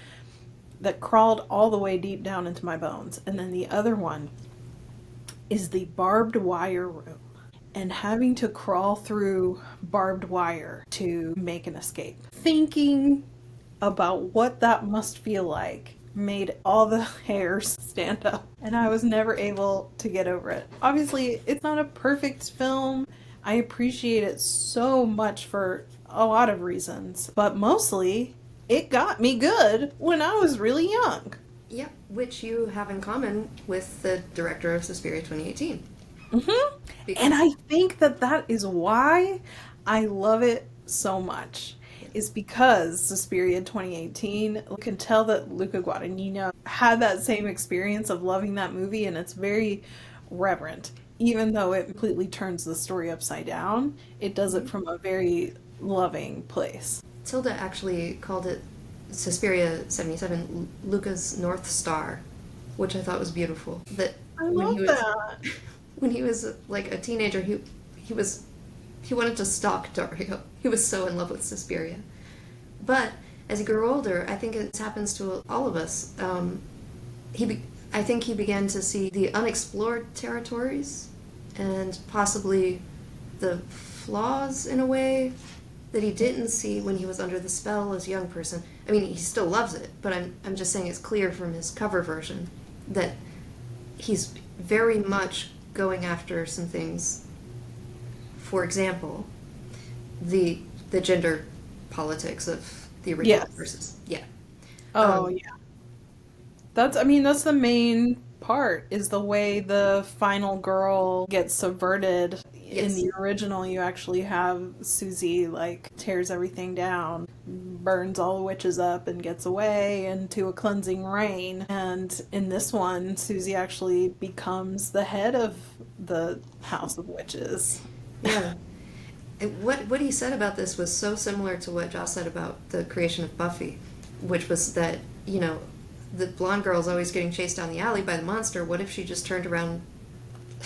that crawled all the way deep down into my bones. And then the other one is the barbed wire room and having to crawl through barbed wire to make an escape. Thinking about what that must feel like made all the hairs stand up, and I was never able to get over it. Obviously, it's not a perfect film. I appreciate it so much for a lot of reasons, but mostly it got me good when I was really young. Yep, which you have in common with the director of Suspiria 2018. And I think that is why I love it so much. Is because Suspiria 2018, you can tell that Luca Guadagnino had that same experience of loving that movie, and it's very reverent. Even though it completely turns the story upside down, it does it from a very loving place. Tilda actually called it Suspiria 77 Luca's North Star, which I thought was beautiful. That I love that. When he was like a teenager, he wanted to stalk Dario. He was so in love with Suspiria. But as he grew older, I think it happens to all of us. I think he began to see the unexplored territories and possibly the flaws in a way that he didn't see when he was under the spell as a young person. I mean, he still loves it, but I'm just saying it's clear from his cover version that he's very much going after some things. For example, the gender politics of the original versus yeah. That's the main part, is the way the final girl gets subverted. In the original, you actually have Susie like tears everything down, burns all the witches up, and gets away into a cleansing rain. And in this one, Susie actually becomes the head of the House of Witches. Yeah. What he said about this was so similar to what Joss said about the creation of Buffy, which was that, the blonde girl's always getting chased down the alley by the monster. What if she just turned around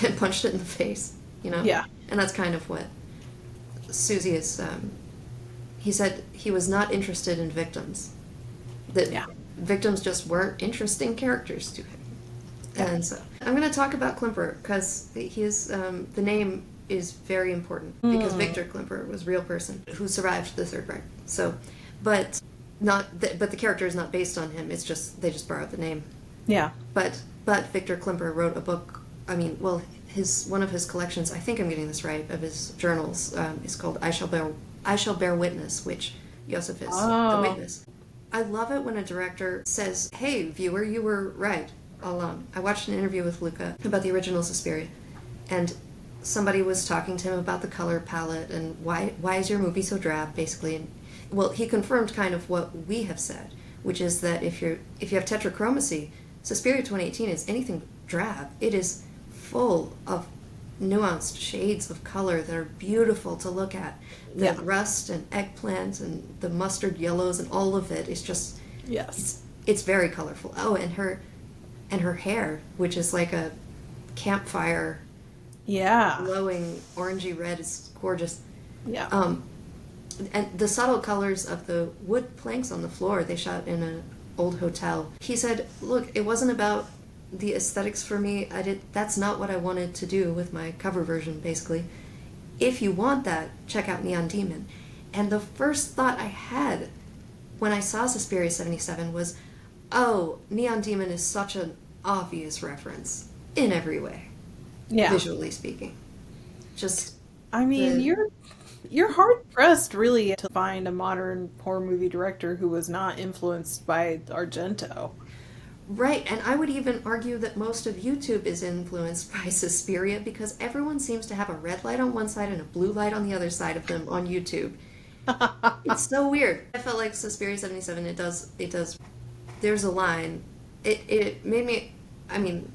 and punched it in the face, Yeah. And that's kind of what Susie is, he said he was not interested in victims. That victims just weren't interesting characters to him. Yeah. And so I'm going to talk about Klimper because the name is very important because Victor Klimper was a real person who survived the Third Reich. So, but the character is not based on him. It's just they just borrowed the name. Yeah. But Victor Klimper wrote a book. I mean, well, one of his collections. I think I'm getting this right. Of his journals is called "I Shall Bear Witness," which Joseph is the witness. I love it when a director says, "Hey, viewer, you were right all along." I watched an interview with Luca about the original Suspiria, and somebody was talking to him about the color palette and why is your movie so drab, basically. And well, he confirmed kind of what we have said, which is that if you have tetrachromacy, Suspiria 2018 is anything drab. It is full of nuanced shades of color that are beautiful to look at. The Yeah. rust and eggplant and the mustard yellows and all of it is just Yes. it's very colorful. Oh, and her hair, which is like a campfire Yeah. glowing orangey red, is gorgeous. Yeah. And the subtle colors of the wood planks on the floor, they shot in an old hotel. He said, "Look, it wasn't about the aesthetics for me. That's not what I wanted to do with my cover version, basically. If you want that, check out Neon Demon." And the first thought I had when I saw Suspiria 77 was, oh, Neon Demon is such an obvious reference in every way, Yeah. visually speaking. Just I mean, the you're hard pressed really to find a modern horror movie director who was not influenced by Argento. right, and I would even argue that most of YouTube is influenced by Suspiria because everyone seems to have a red light on one side and a blue light on the other side of them on YouTube. It's so weird. I felt like Suspiria 77, it does, there's a line. It made me, I mean,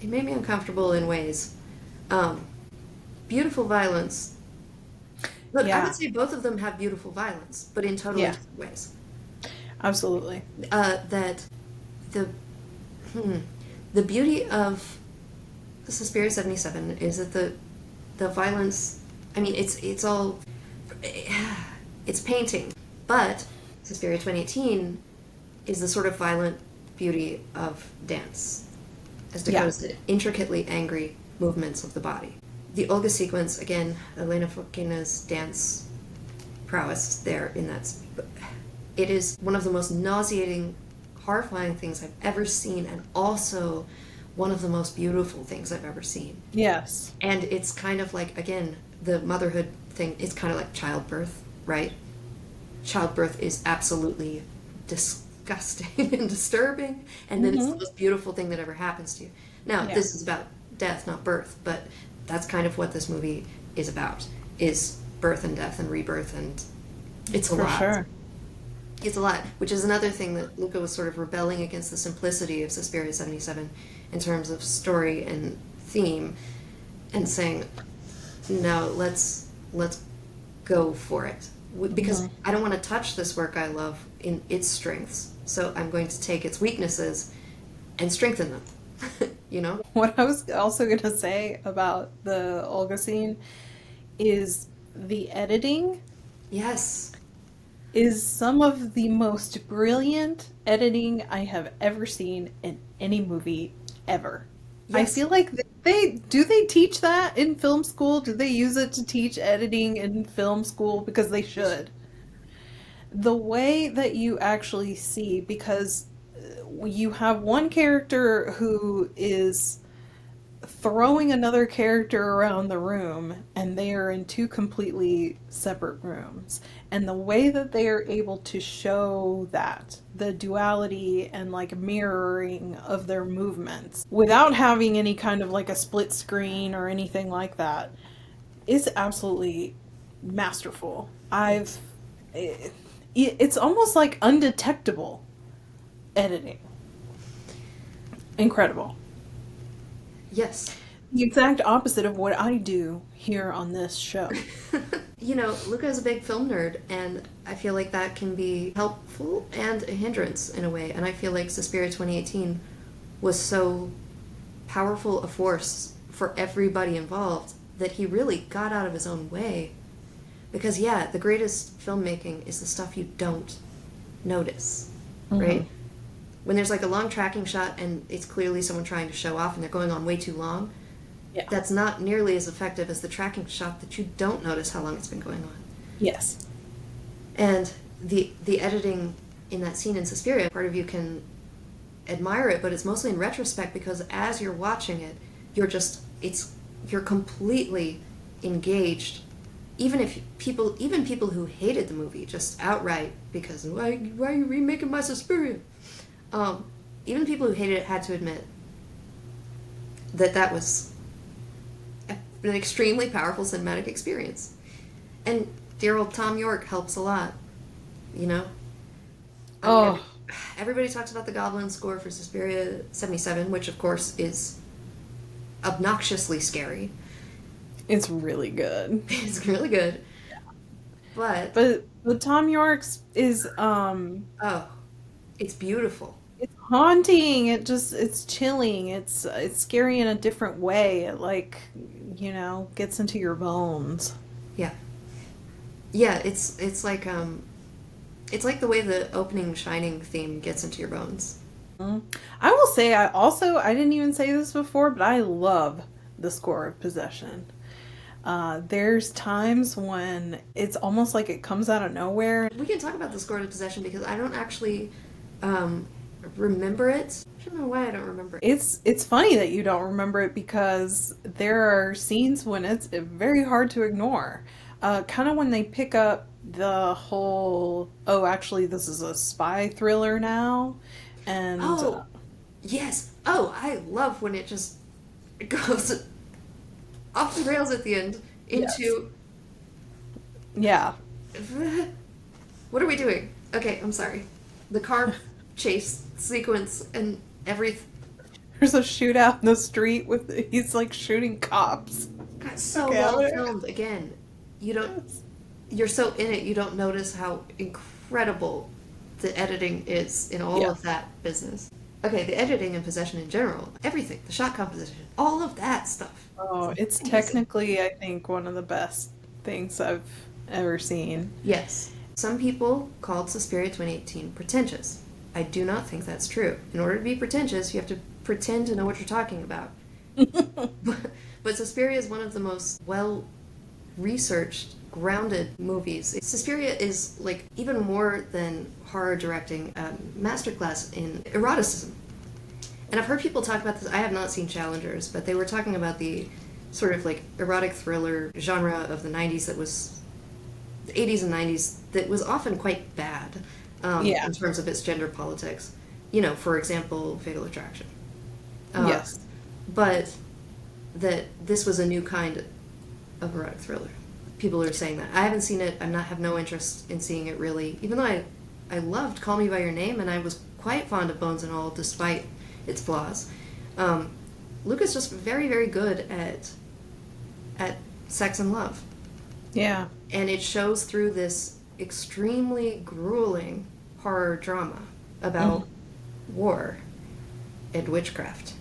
it made me uncomfortable in ways. Beautiful violence. Look, I Yeah. would say both of them have beautiful violence, but in totally Yeah. different ways. Absolutely. That the the beauty of Suspiria 77 is that the violence, I mean, it's all, it's painting, but Suspiria 2018 is the sort of violent beauty of dance, as Dakota Yeah. said, intricately angry movements of the body. The Olga sequence, again, Elena Fokina's dance prowess there in that, it is one of the most nauseating, horrifying things I've ever seen, and also one of the most beautiful things I've ever seen. Yes. And it's kind of like, again, the motherhood thing, it's kind of like childbirth, right? Childbirth is absolutely disgusting and disturbing, and then it's the most beautiful thing that ever happens to you. Now, Yeah. this is about death, not birth, but that's kind of what this movie is about, is birth and death and rebirth, and it's a For lot. sure. It's a lot, which is another thing that Luca was sort of rebelling against the simplicity of Suspiria 77 in terms of story and theme, and saying, no, let's go for it. Because I don't want to touch this work I love in its strengths, so I'm going to take its weaknesses and strengthen them, you know? What I was also going to say about the Olga scene is the editing Yes. is some of the most brilliant editing I have ever seen in any movie ever. I Yes. feel like they teach that in film school? Do they use it to teach editing in film school? Because they should. The way that you actually see, because you have one character who is throwing another character around the room, and they are in two completely separate rooms. And the way that they are able to show that, the duality and like mirroring of their movements, without having any kind of like a split screen or anything like that, is absolutely masterful. It's almost like undetectable editing. Incredible. Yes. The exact opposite of what I do here on this show. You know, Luca is a big film nerd, and I feel like that can be helpful and a hindrance in a way. And I feel like Suspiria 2018 was so powerful a force for everybody involved that he really got out of his own way. Because, yeah, the greatest filmmaking is the stuff you don't notice, right? When there's like a long tracking shot and it's clearly someone trying to show off and they're going on way too long, Yeah. that's not nearly as effective as the tracking shot that you don't notice how long it's been going on. Yes. And the editing in that scene in Suspiria, part of you can admire it, but it's mostly in retrospect because as you're watching it, you're completely engaged. Even people who hated the movie just outright because why are you remaking my Suspiria? Even people who hated it had to admit that was an extremely powerful cinematic experience. And dear old Tom York helps a lot, you know? I mean, everybody talks about the Goblin score for Suspiria 77, which of course is obnoxiously scary. It's really good. It's really good. But, But Tom York's is oh, it's beautiful. it's haunting. It's chilling. It's scary in a different way. It like, gets into your bones. Yeah. Yeah, it's like the way the opening Shining theme gets into your bones. Mhm. I will say I didn't even say this before, but I love the score of Possession. There's times when it's almost like it comes out of nowhere. We can talk about the score to Possession because I don't actually um, remember it. I don't know why I don't remember it. It's funny that you don't remember it because there are scenes when it's very hard to ignore. Kind of when they pick up the whole, oh, actually, this is a spy thriller now, and Oh, yes. Oh, I love when it just goes off the rails at the end yes, into yeah, what are we doing? Okay, I'm sorry. The car chase sequence and everything there's a shootout in the street with he's like shooting cops. got so well Together. filmed. Again, you don't. You're so in it, you don't notice how incredible the editing is in all Yeah. of that business. Okay, the editing and Possession in general, everything, the shot composition, all of that stuff. Oh, it's Amazing. technically, I think, one of the best things I've ever seen. Yes. Some people called Suspiria 2018 pretentious. I do not think that's true. In order to be pretentious, you have to pretend to know what you're talking about. But Suspiria is one of the most well researched, grounded movies. Suspiria is like even more than horror directing, a masterclass in eroticism. And I've heard people talk about this. I have not seen Challengers, but they were talking about the sort of like erotic thriller genre of the 90s that was the 80s and 90s that was often quite bad Yeah. in terms of its gender politics. You know, for example, Fatal Attraction. Uh, Yes. but that this was a new kind of erotic thriller. People are saying that. I haven't seen it. Have no interest in seeing it really. Even though I loved Call Me by Your Name and I was quite fond of Bones and All despite its flaws. Um, Luca's just very very good at sex and love, Yeah. and it shows through this extremely grueling horror drama Mhm. about war and witchcraft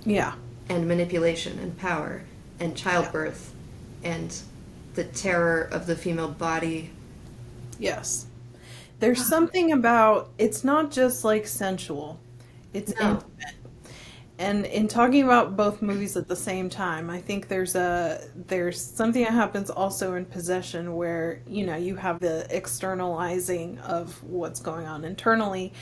Yeah. and manipulation and power and Yeah. childbirth and the terror of the female body. Yes. There's something about it's not just like sensual. It's No. intimate. And in talking about both movies at the same time, I think there's something that happens also in Possession where, you have the externalizing of what's going on internally,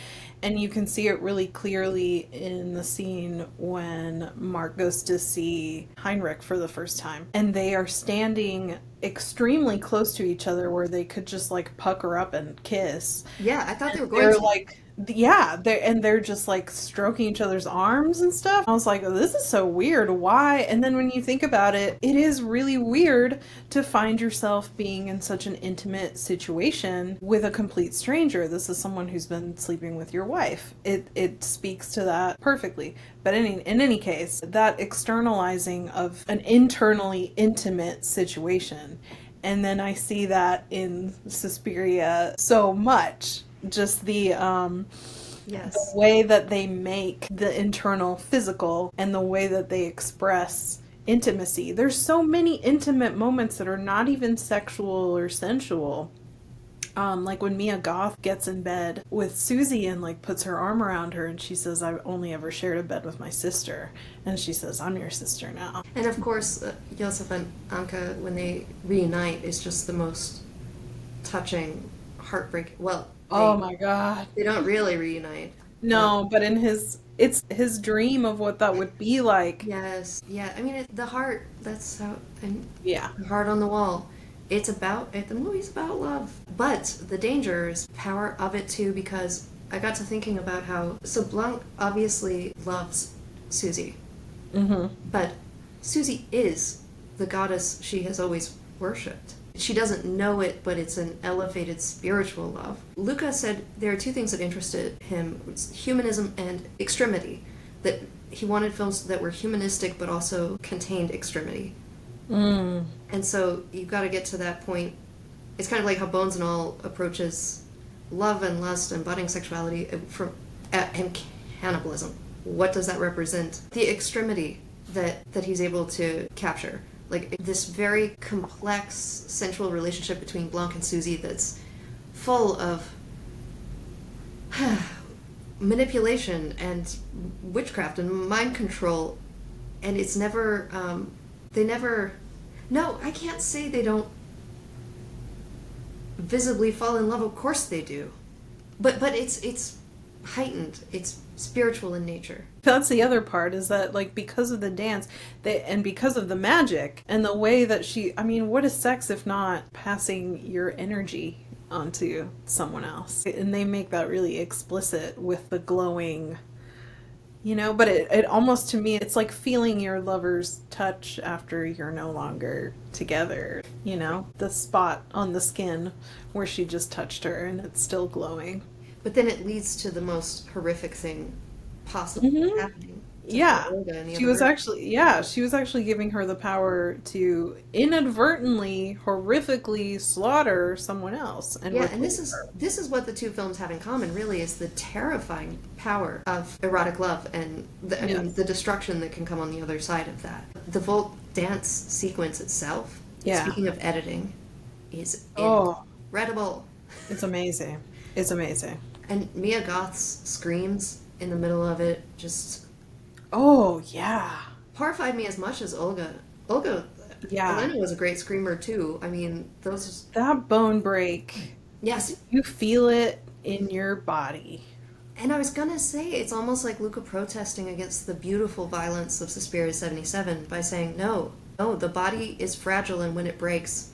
and you can see it really clearly in the scene when Mark goes to see Heinrich for the first time. And they are standing extremely close to each other where they could just like pucker up and kiss. Yeah, I thought they were going They're to. like, yeah, they're just like stroking each other's arms and stuff. I was like, oh, this is so weird. Why? And then when you think about it, it is really weird to find yourself being in such an intimate situation with a complete stranger. This is someone who's been sleeping with your wife. It speaks to that perfectly. But in any case, that externalizing of an internally intimate situation. And then I see that in Suspiria so much. Just the Yes. way that they make the internal physical and the way that they express intimacy. There's so many intimate moments that are not even sexual or sensual. Like when Mia Goth gets in bed with Susie and like puts her arm around her and she says, I've only ever shared a bed with my sister. And she says, I'm your sister now. And of course, Josef and Anka, when they reunite, is just the most touching, heartbreaking. Well, Oh my God. they don't really reunite. No, but it's his dream of what that would be like. Yes, yeah. I mean, the heart. That's how. And Yeah. the heart on the wall. It's about it. The movie's about love, but the danger is power of it too. Because I got to thinking about how Blanc obviously loves Susie, Mm-hmm. but Susie is the goddess she has always worshipped. She doesn't know it, but it's an elevated spiritual love. Luca said there are two things that interested him: humanism and extremity. That he wanted films that were humanistic but also contained extremity. Mm. And so you've got to get to that point. It's kind of like how Bones and All approaches love and lust and budding sexuality and cannibalism. What does that represent? The extremity that he's able to capture. Like this very complex sensual relationship between Blanc and Susie that's full of manipulation and witchcraft and mind control. And it's never, no, I can't say they don't visibly fall in love. Of course they do. But it's heightened. It's spiritual in nature. That's the other part, is that, like, because of the dance and because of the magic and the way that I mean, what is sex if not passing your energy onto someone else? And they make that really explicit with the glowing, but it almost, to me, it's like feeling your lover's touch after you're no longer together, the spot on the skin where she just touched her and it's still glowing. But then it leads to the most horrific thing possible happening. Yeah. She was actually giving her the power to inadvertently, horrifically slaughter someone else. And this is what the two films have in common, really, is the terrifying power of erotic love and the destruction that can come on the other side of that. The Volt dance sequence itself, speaking of editing, is incredible. It's amazing. It's amazing. And Mia Goth's screams in the middle of it just... Oh, yeah. Horrified me as much as Olga. Elena was a great screamer, too. I mean, those... That bone break. Yes. You feel it in your body. And I was gonna say, it's almost like Luca protesting against the beautiful violence of Suspiria 77 by saying, no, the body is fragile, and when it breaks,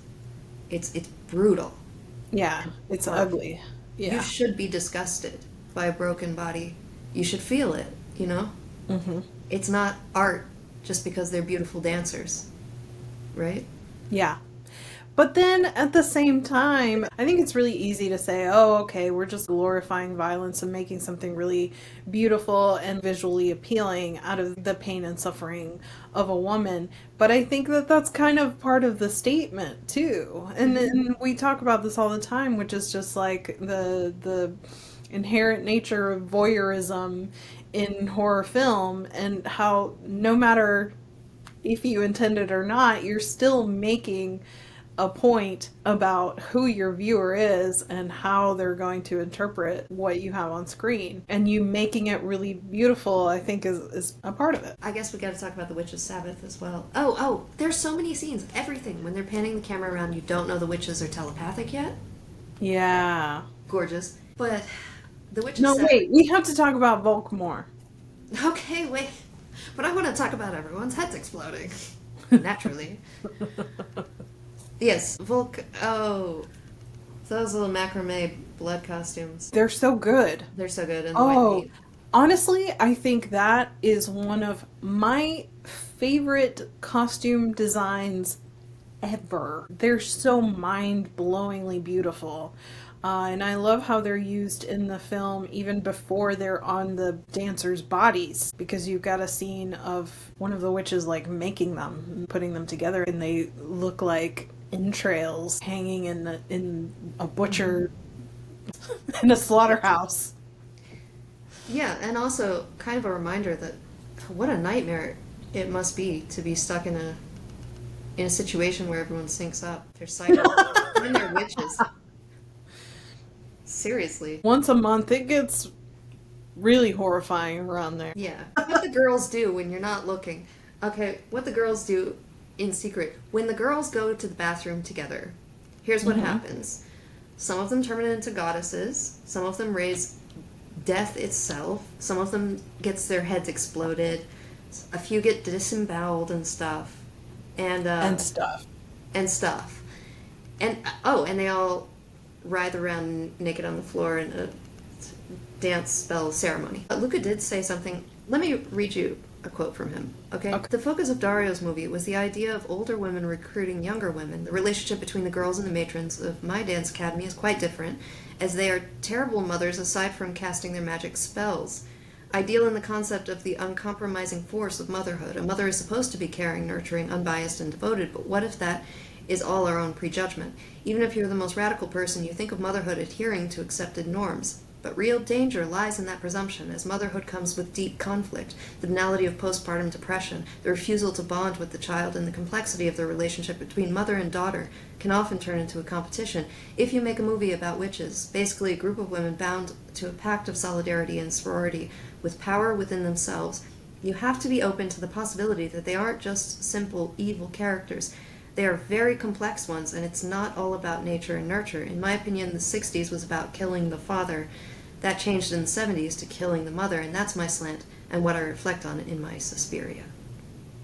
it's brutal. Yeah, it's ugly. Yeah. You should be disgusted by a broken body. You should feel it, Mm-hmm. It's not art just because they're beautiful dancers, right? Yeah. But then at the same time, I think it's really easy to say, oh, okay, we're just glorifying violence and making something really beautiful and visually appealing out of the pain and suffering of a woman. But I think that that's kind of part of the statement too. And then we talk about this all the time, which is just like the inherent nature of voyeurism in horror film, and how no matter if you intend it or not, you're still making a point about who your viewer is and how they're going to interpret what you have on screen. And you making it really beautiful, I think, is a part of it. I guess we got to talk about the Witch's Sabbath as well. Oh, there's so many scenes. Everything. When they're panning the camera around, you don't know the witches are telepathic yet. Yeah. Gorgeous. But the Witch's Sabbath... No, wait. We have to talk about Volk more. Okay, wait. But I want to talk about everyone's heads exploding. Naturally. Yes, Volk. Oh, those little macrame blood costumes. They're so good. They're so good. And the white meat. Honestly, I think that is one of my favorite costume designs ever. They're so mind-blowingly beautiful. And I love how they're used in the film even before they're on the dancers' bodies, because you've got a scene of one of the witches like making them, putting them together, and they look like entrails hanging in a butcher in a slaughterhouse. Yeah, and also kind of a reminder that what a nightmare it must be to be stuck in a situation where everyone syncs up. They're psycho and they're witches. Seriously. Once a month, it gets really horrifying around there. Yeah. What the girls do when you're not looking. Okay, what the girls do in secret. When the girls go to the bathroom together, here's what happens. Some of them turn into goddesses. Some of them raise death itself. Some of them gets their heads exploded. A few get disemboweled and stuff. And stuff. And they all writhe around naked on the floor in a dance spell ceremony. Luca did say something. Let me read you a quote from him, okay? The focus of Dario's movie was the idea of older women recruiting younger women. The relationship between the girls and the matrons of my dance academy is quite different, as they are terrible mothers aside from casting their magic spells. I deal in the concept of the uncompromising force of motherhood. A mother is supposed to be caring, nurturing, unbiased, and devoted, but what if that is all our own prejudgment? Even if you're the most radical person, you think of motherhood adhering to accepted norms. But real danger lies in that presumption, as motherhood comes with deep conflict, the banality of postpartum depression, the refusal to bond with the child, and the complexity of the relationship between mother and daughter can often turn into a competition. If you make a movie about witches, basically a group of women bound to a pact of solidarity and sorority with power within themselves, you have to be open to the possibility that they aren't just simple evil characters. They are very complex ones, and it's not all about nature and nurture. In my opinion, the 60s was about killing the father. That changed in the 70s to killing the mother, and that's my slant and what I reflect on in my Suspiria.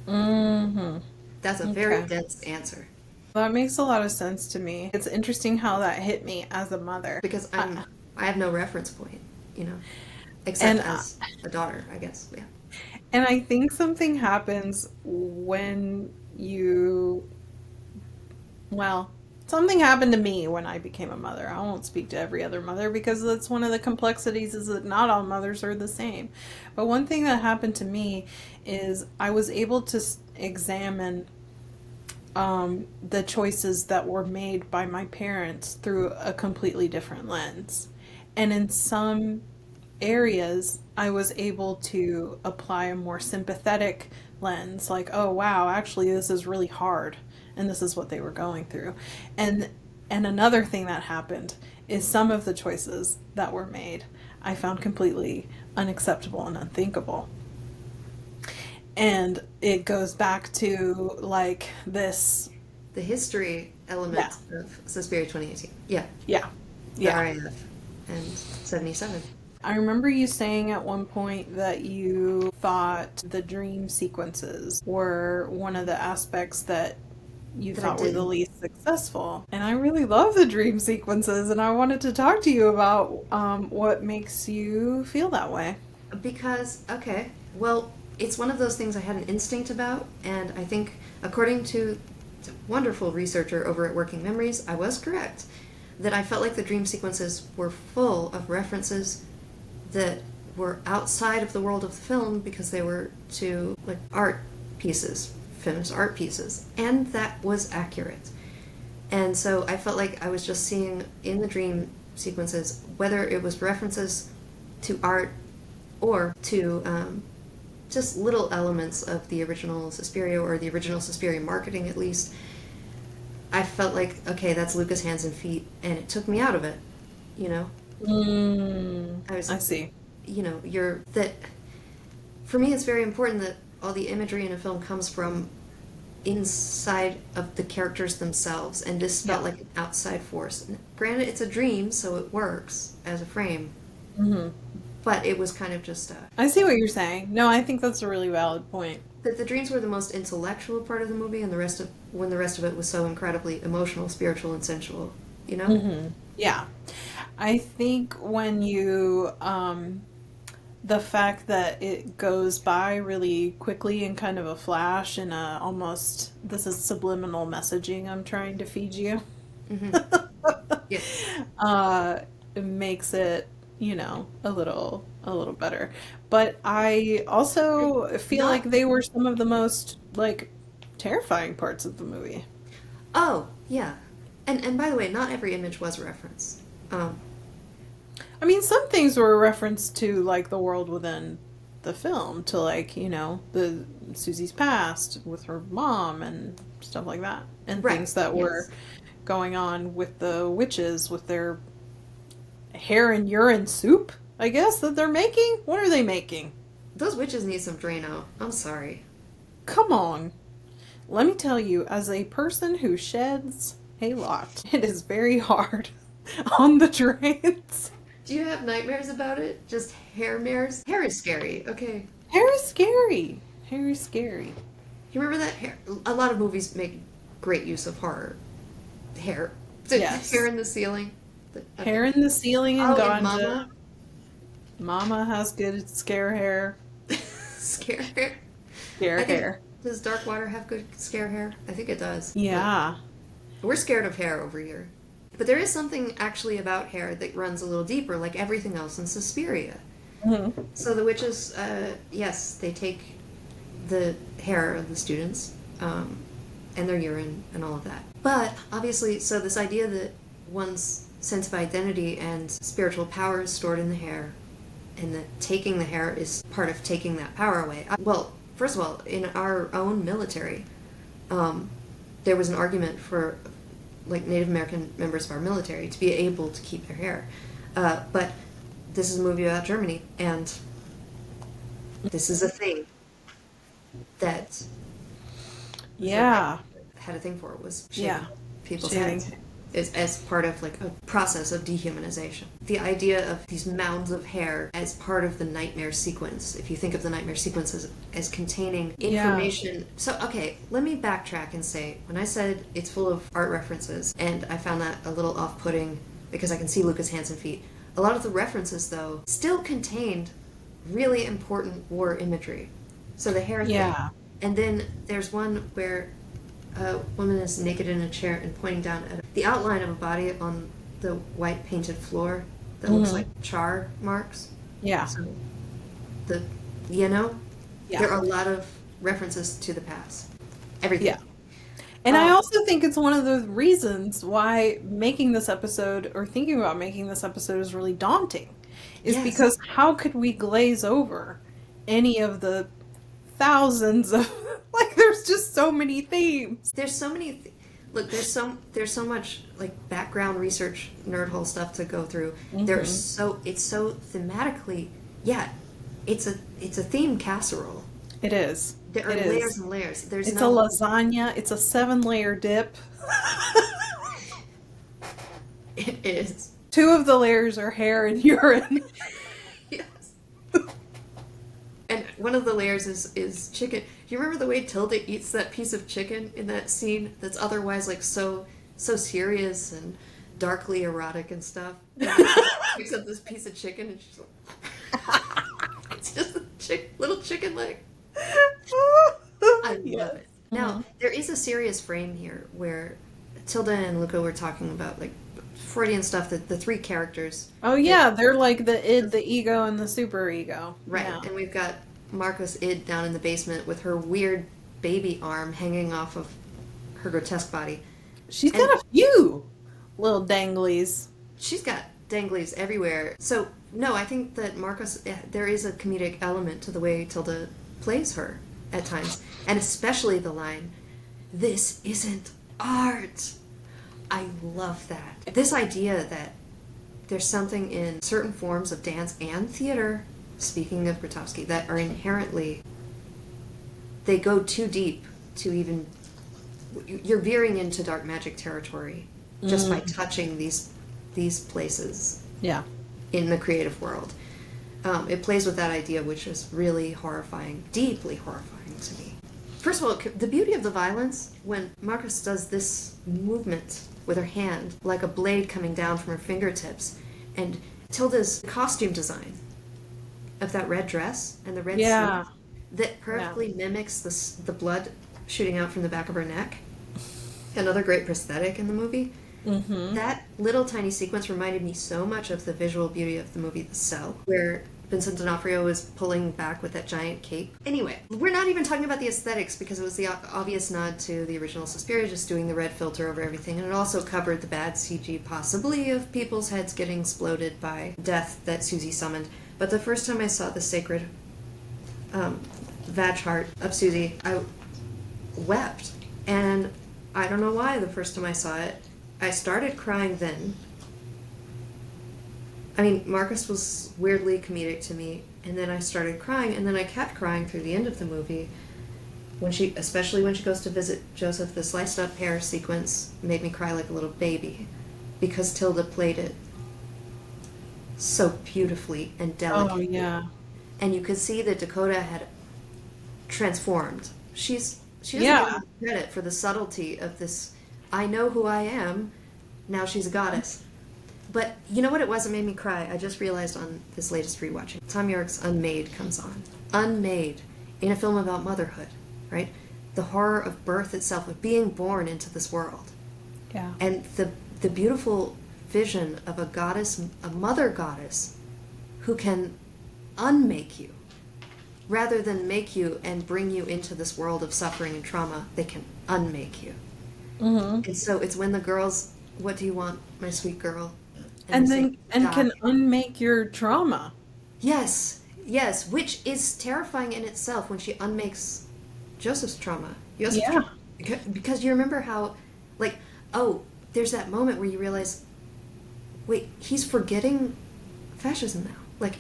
Mm-hmm. That's a very dense answer. That makes a lot of sense to me. It's interesting how that hit me as a mother. Because I have no reference point, except as a daughter, I guess. Yeah. And I think something happens when something happened to me when I became a mother. I won't speak to every other mother because that's one of the complexities, is that not all mothers are the same. But one thing that happened to me is I was able to examine the choices that were made by my parents through a completely different lens. And in some areas, I was able to apply a more sympathetic lens, like, oh wow, actually this is really hard, and this is what they were going through. And another thing that happened is some of the choices that were made I found completely unacceptable and unthinkable. And it goes back to like this The history element of Suspiria 2018. Yeah. yeah The yeah RAF and 77. I remember you saying at one point that you thought the dream sequences were one of the aspects that you That I thought were the didn't. least successful. And I really love the dream sequences, and I wanted to talk to you about what makes you feel that way. Because, okay, well, it's one of those things I had an instinct about, and I think, according to the wonderful researcher over at Working Memories, I was correct. That I felt like the dream sequences were full of references that were outside of the world of the film because they were to, like, art pieces, famous art pieces, and that was accurate. And so I felt like I was just seeing in the dream sequences, whether it was references to art or to just little elements of the original Suspiria, or the original Suspiria marketing at least, I felt like, okay, that's Luca's hands and feet, and it took me out of it, you know? I see. You're that. For me, it's very important that all the imagery in a film comes from inside of the characters themselves, and this felt like an outside force. And granted, it's a dream, so it works as a frame, but it was kind of just I see what you're saying. No, I think that's a really valid point. that the dreams were the most intellectual part of the movie, and the rest of it was so incredibly emotional, spiritual, and sensual. Yeah. I think when you, the fact that it goes by really quickly in kind of a flash and almost, this is subliminal messaging I'm trying to feed you. Yes. It makes it, a little better. But I also feel Not. like they were some of the most, like, terrifying parts of the movie. Oh, yeah. And by the way, not every image was a reference. I mean, some things were a reference to, like, the world within the film, to, like, the Susie's past with her mom and stuff like that. And Right. things that were Yes. going on with the witches with their hair and urine soup, I guess, that they're making. What are they making? Those witches need some Drano. I'm sorry. Come on. Let me tell you, as a person who sheds a lot, it is very hard on the drains. Do you have nightmares about it? Just hair mares? Hair is scary. Okay. Hair is scary. Hair is scary. You remember that hair? A lot of movies make great use of horror. Hair. Yes. Hair in the ceiling. Okay. Hair in the ceiling and Oh, and ganja. Mama? Mama has good scare hair. Scare hair? Scare I think- hair. Does Darkwater have good scare hair? I think it does. Yeah. But we're scared of hair over here. But there is something actually about hair that runs a little deeper, like everything else in Suspiria. Mhm. So the witches, yes, they take the hair of the students and their urine and all of that. But obviously, so this idea that one's sense of identity and spiritual power is stored in the hair, and that taking the hair is part of taking that power away. Well, first of all, in our own military, there was an argument for like Native American members of our military to be able to keep their hair. But this is a movie about Germany, and this is a thing that the Third Reich Yeah. had a thing for, was Yeah. shaving people's Shaving. heads as part of like a process of dehumanization. The idea of these mounds of hair as part of the nightmare sequence, if you think of the nightmare sequence as containing information. So, okay, let me backtrack and say, when I said it's full of art references, and I found that a little off-putting because I can see Luca's hands and feet, a lot of the references, though, still contained really important war imagery. So the hair thing. Yeah. And then there's one where a woman is naked in a chair and pointing down at the outline of a body on the white painted floor that looks like char marks. Yeah. So the, you know, Yeah. there are a lot of references to the past. Everything. Yeah. And I also think it's one of the reasons why making this episode or thinking about making this episode is really daunting. Is Yes. because how could we glaze over any of the thousands of like there's just so many themes. There's so many look, there's so much like background research nerd hole stuff to go through. It's so thematically, yeah, it's a theme casserole. It is. There are It layers is. and layers. It's a lasagna. It's a 7-layer dip. It is. 2 of the layers are hair and urine. Yes. And one of the layers is chicken. Do you remember the way Tilda eats that piece of chicken in that scene that's otherwise like so serious and darkly erotic and stuff? Picks up this piece of chicken and she's like, it's just a little chicken leg. I love it. Now, there is a serious frame here where Tilda and Luca were talking about like Freudian stuff, that the 3 characters. Oh yeah, they're like the id, the ego, and the super ego. Right, Yeah. and we've got Marcos Id down in the basement with her weird baby arm hanging off of her grotesque body. She's got a few little danglies. She's got danglies everywhere. So, no, I think that Marcos, there is a comedic element to the way Tilda plays her at times. And especially the line, "This isn't art." I love that. This idea that there's something in certain forms of dance and theater, speaking of Grotowski, that are inherently, they go too deep to even, you're veering into dark magic territory just by touching these places Yeah. in the creative world. It plays with that idea, which is really horrifying, deeply horrifying to me. First of all, the beauty of the violence, when Marcus does this movement with her hand, like a blade coming down from her fingertips, and Tilda's costume design of that red dress and the red sleeve that perfectly mimics the blood shooting out from the back of her neck. Another great prosthetic in the movie. That little tiny sequence reminded me so much of the visual beauty of the movie The Cell, where Vincent D'Onofrio was pulling back with that giant cape. Anyway, we're not even talking about the aesthetics because it was the obvious nod to the original Suspiria, just doing the red filter over everything, and it also covered the bad CG possibly of people's heads getting exploded by death that Susie summoned. But the first time I saw the sacred vag heart of Susie, I wept. And I don't know why the first time I saw it. I started crying then. I mean, Marcus was weirdly comedic to me, and then I started crying, and then I kept crying through the end of the movie. Especially when she goes to visit Joseph, the sliced up hair sequence made me cry like a little baby, because Tilda played it so beautifully and delicately. Oh, yeah. And you could see that Dakota had transformed. She doesn't get credit for the subtlety of this. I know who I am. Now she's a goddess. But you know what it was that made me cry? I just realized on this latest rewatching. Tom York's Unmade comes on. Unmade. In a film about motherhood, right? The horror of birth itself, of being born into this world. Yeah. And the beautiful vision of a goddess, a mother goddess, who can unmake you. Rather than make you and bring you into this world of suffering and trauma, they can unmake you. Mm-hmm. And so it's when the girls, what do you want, my sweet girl? And they then say, and can "Die." unmake your trauma. Yes, yes, which is terrifying in itself when she unmakes Joseph's trauma. Yeah. Because you remember how, like, oh, there's that moment where you realize, wait, he's forgetting fascism now. Like,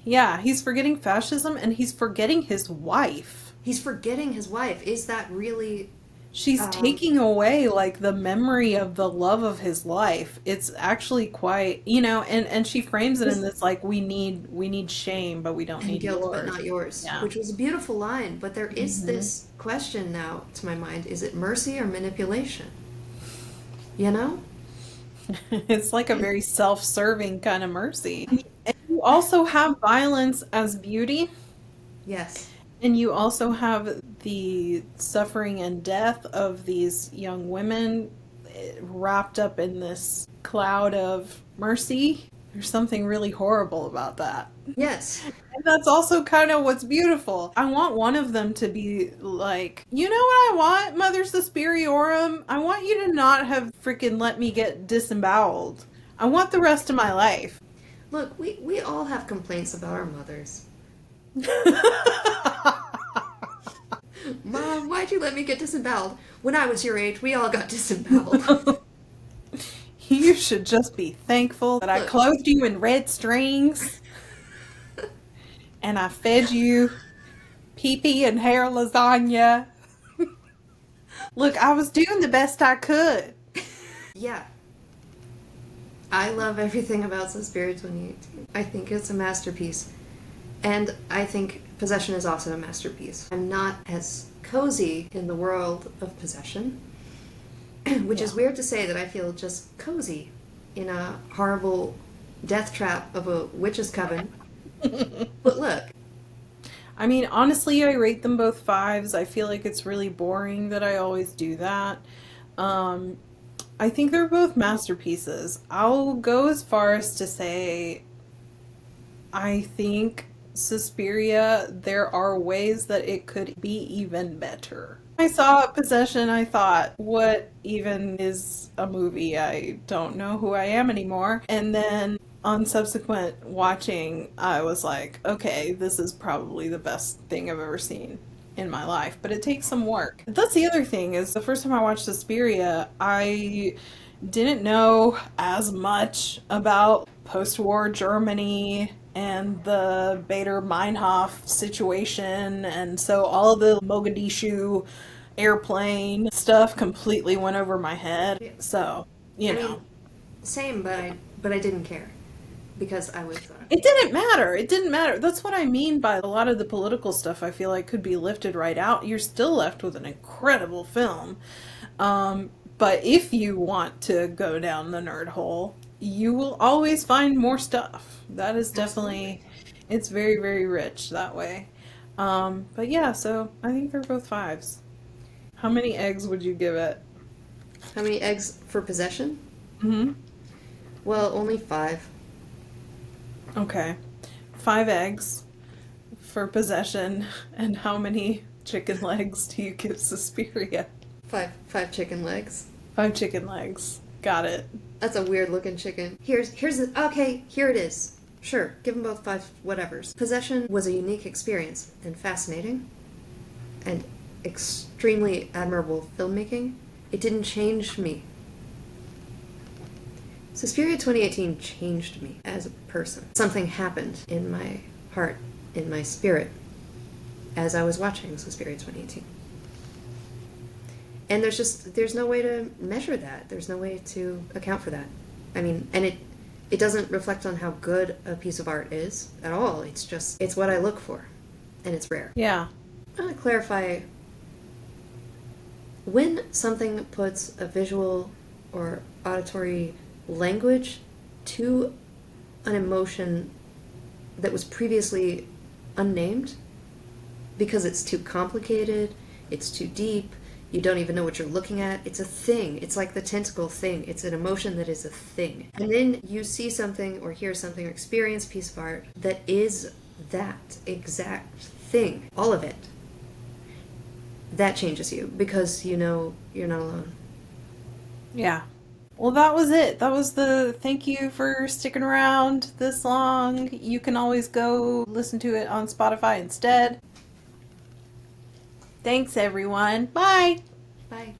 Yeah, he's forgetting fascism and he's forgetting his wife. he's forgetting his wife. Is that really, She's um, taking away like the memory of the love of his life. It's actually quite, and she frames it in this like we need shame, but we don't and need guilt, but yours. not yours, Yeah. which was a beautiful line. But there is Hmm. this question now, to my mind, is it mercy or manipulation? You know? It's like a very self-serving kind of mercy. And you also have violence as beauty, Yes. and you also have the suffering and death of these young women wrapped up in this cloud of mercy. There's something really horrible about that. Yes. And that's also kind of what's beautiful. I want one of them to be like, you know what I want, Mother Suspiriorum? I want you to not have freaking let me get disemboweled. I want the rest of my life. Look, we all have complaints about our mothers. Mom, why'd you let me get disemboweled? When I was your age, we all got disemboweled. You should just be thankful that I Look. clothed you in red strings and I fed you pee-pee and hair lasagna. Look, I was doing the best I could. Yeah. I love everything about Suspiria 2018. I think it's a masterpiece. And I think Possession is also a masterpiece. I'm not as cozy in the world of Possession, which is Yeah. weird to say that I feel just cozy in a horrible death trap of a witch's coven. But look, I mean, honestly, I rate them both fives. I feel like it's really boring that I always do that. Um, I think they're both masterpieces. I'll go as far as to say I think Suspiria, there are ways that it could be even better. I saw Possession, I thought, what even is a movie? I don't know who I am anymore. And then on subsequent watching, I was like, okay, this is probably the best thing I've ever seen in my life, but it takes some work. That's the other thing is the first time I watched Suspiria, I didn't know as much about post-war Germany and the Bader Meinhof situation, and so all of the Mogadishu airplane stuff completely went over my head. So, I you mean, know. same, but I didn't care because I was. It didn't matter. It didn't matter. That's what I mean by a lot of the political stuff I feel like could be lifted right out. You're still left with an incredible film. But if you want to go down the nerd hole, you will always find more stuff. That is definitely, it's very, very rich that way. But yeah, so I think they're both fives. How many eggs would you give it? How many eggs for Possession? Hmm. Well, only 5. Okay. 5 eggs for Possession. And how many chicken legs do you give Suspiria? 5 chicken legs. 5 chicken legs. Got it. That's a weird looking chicken. Here's the okay. Here it is. Sure, give them both 5 whatevers. Possession was a unique experience and fascinating, and extremely admirable filmmaking. It didn't change me. Suspiria 2018 changed me as a person. Something happened in my heart, in my spirit, as I was watching Suspiria 2018. And there's no way to measure that. There's no way to account for that. I mean, and it doesn't reflect on how good a piece of art is at all. It's what I look for, and it's rare. Yeah. I want to clarify, when something puts a visual or auditory language to an emotion that was previously unnamed, because it's too complicated, it's too deep, you don't even know what you're looking at. It's a thing. It's like the tentacle thing. It's an emotion that is a thing. And then you see something or hear something or experience a piece of art that is that exact thing, all of it, that changes you because you know you're not alone. Yeah. Well, that was it. That was the thank you for sticking around this long. You can always go listen to it on Spotify instead. Thanks, everyone. Bye. Bye.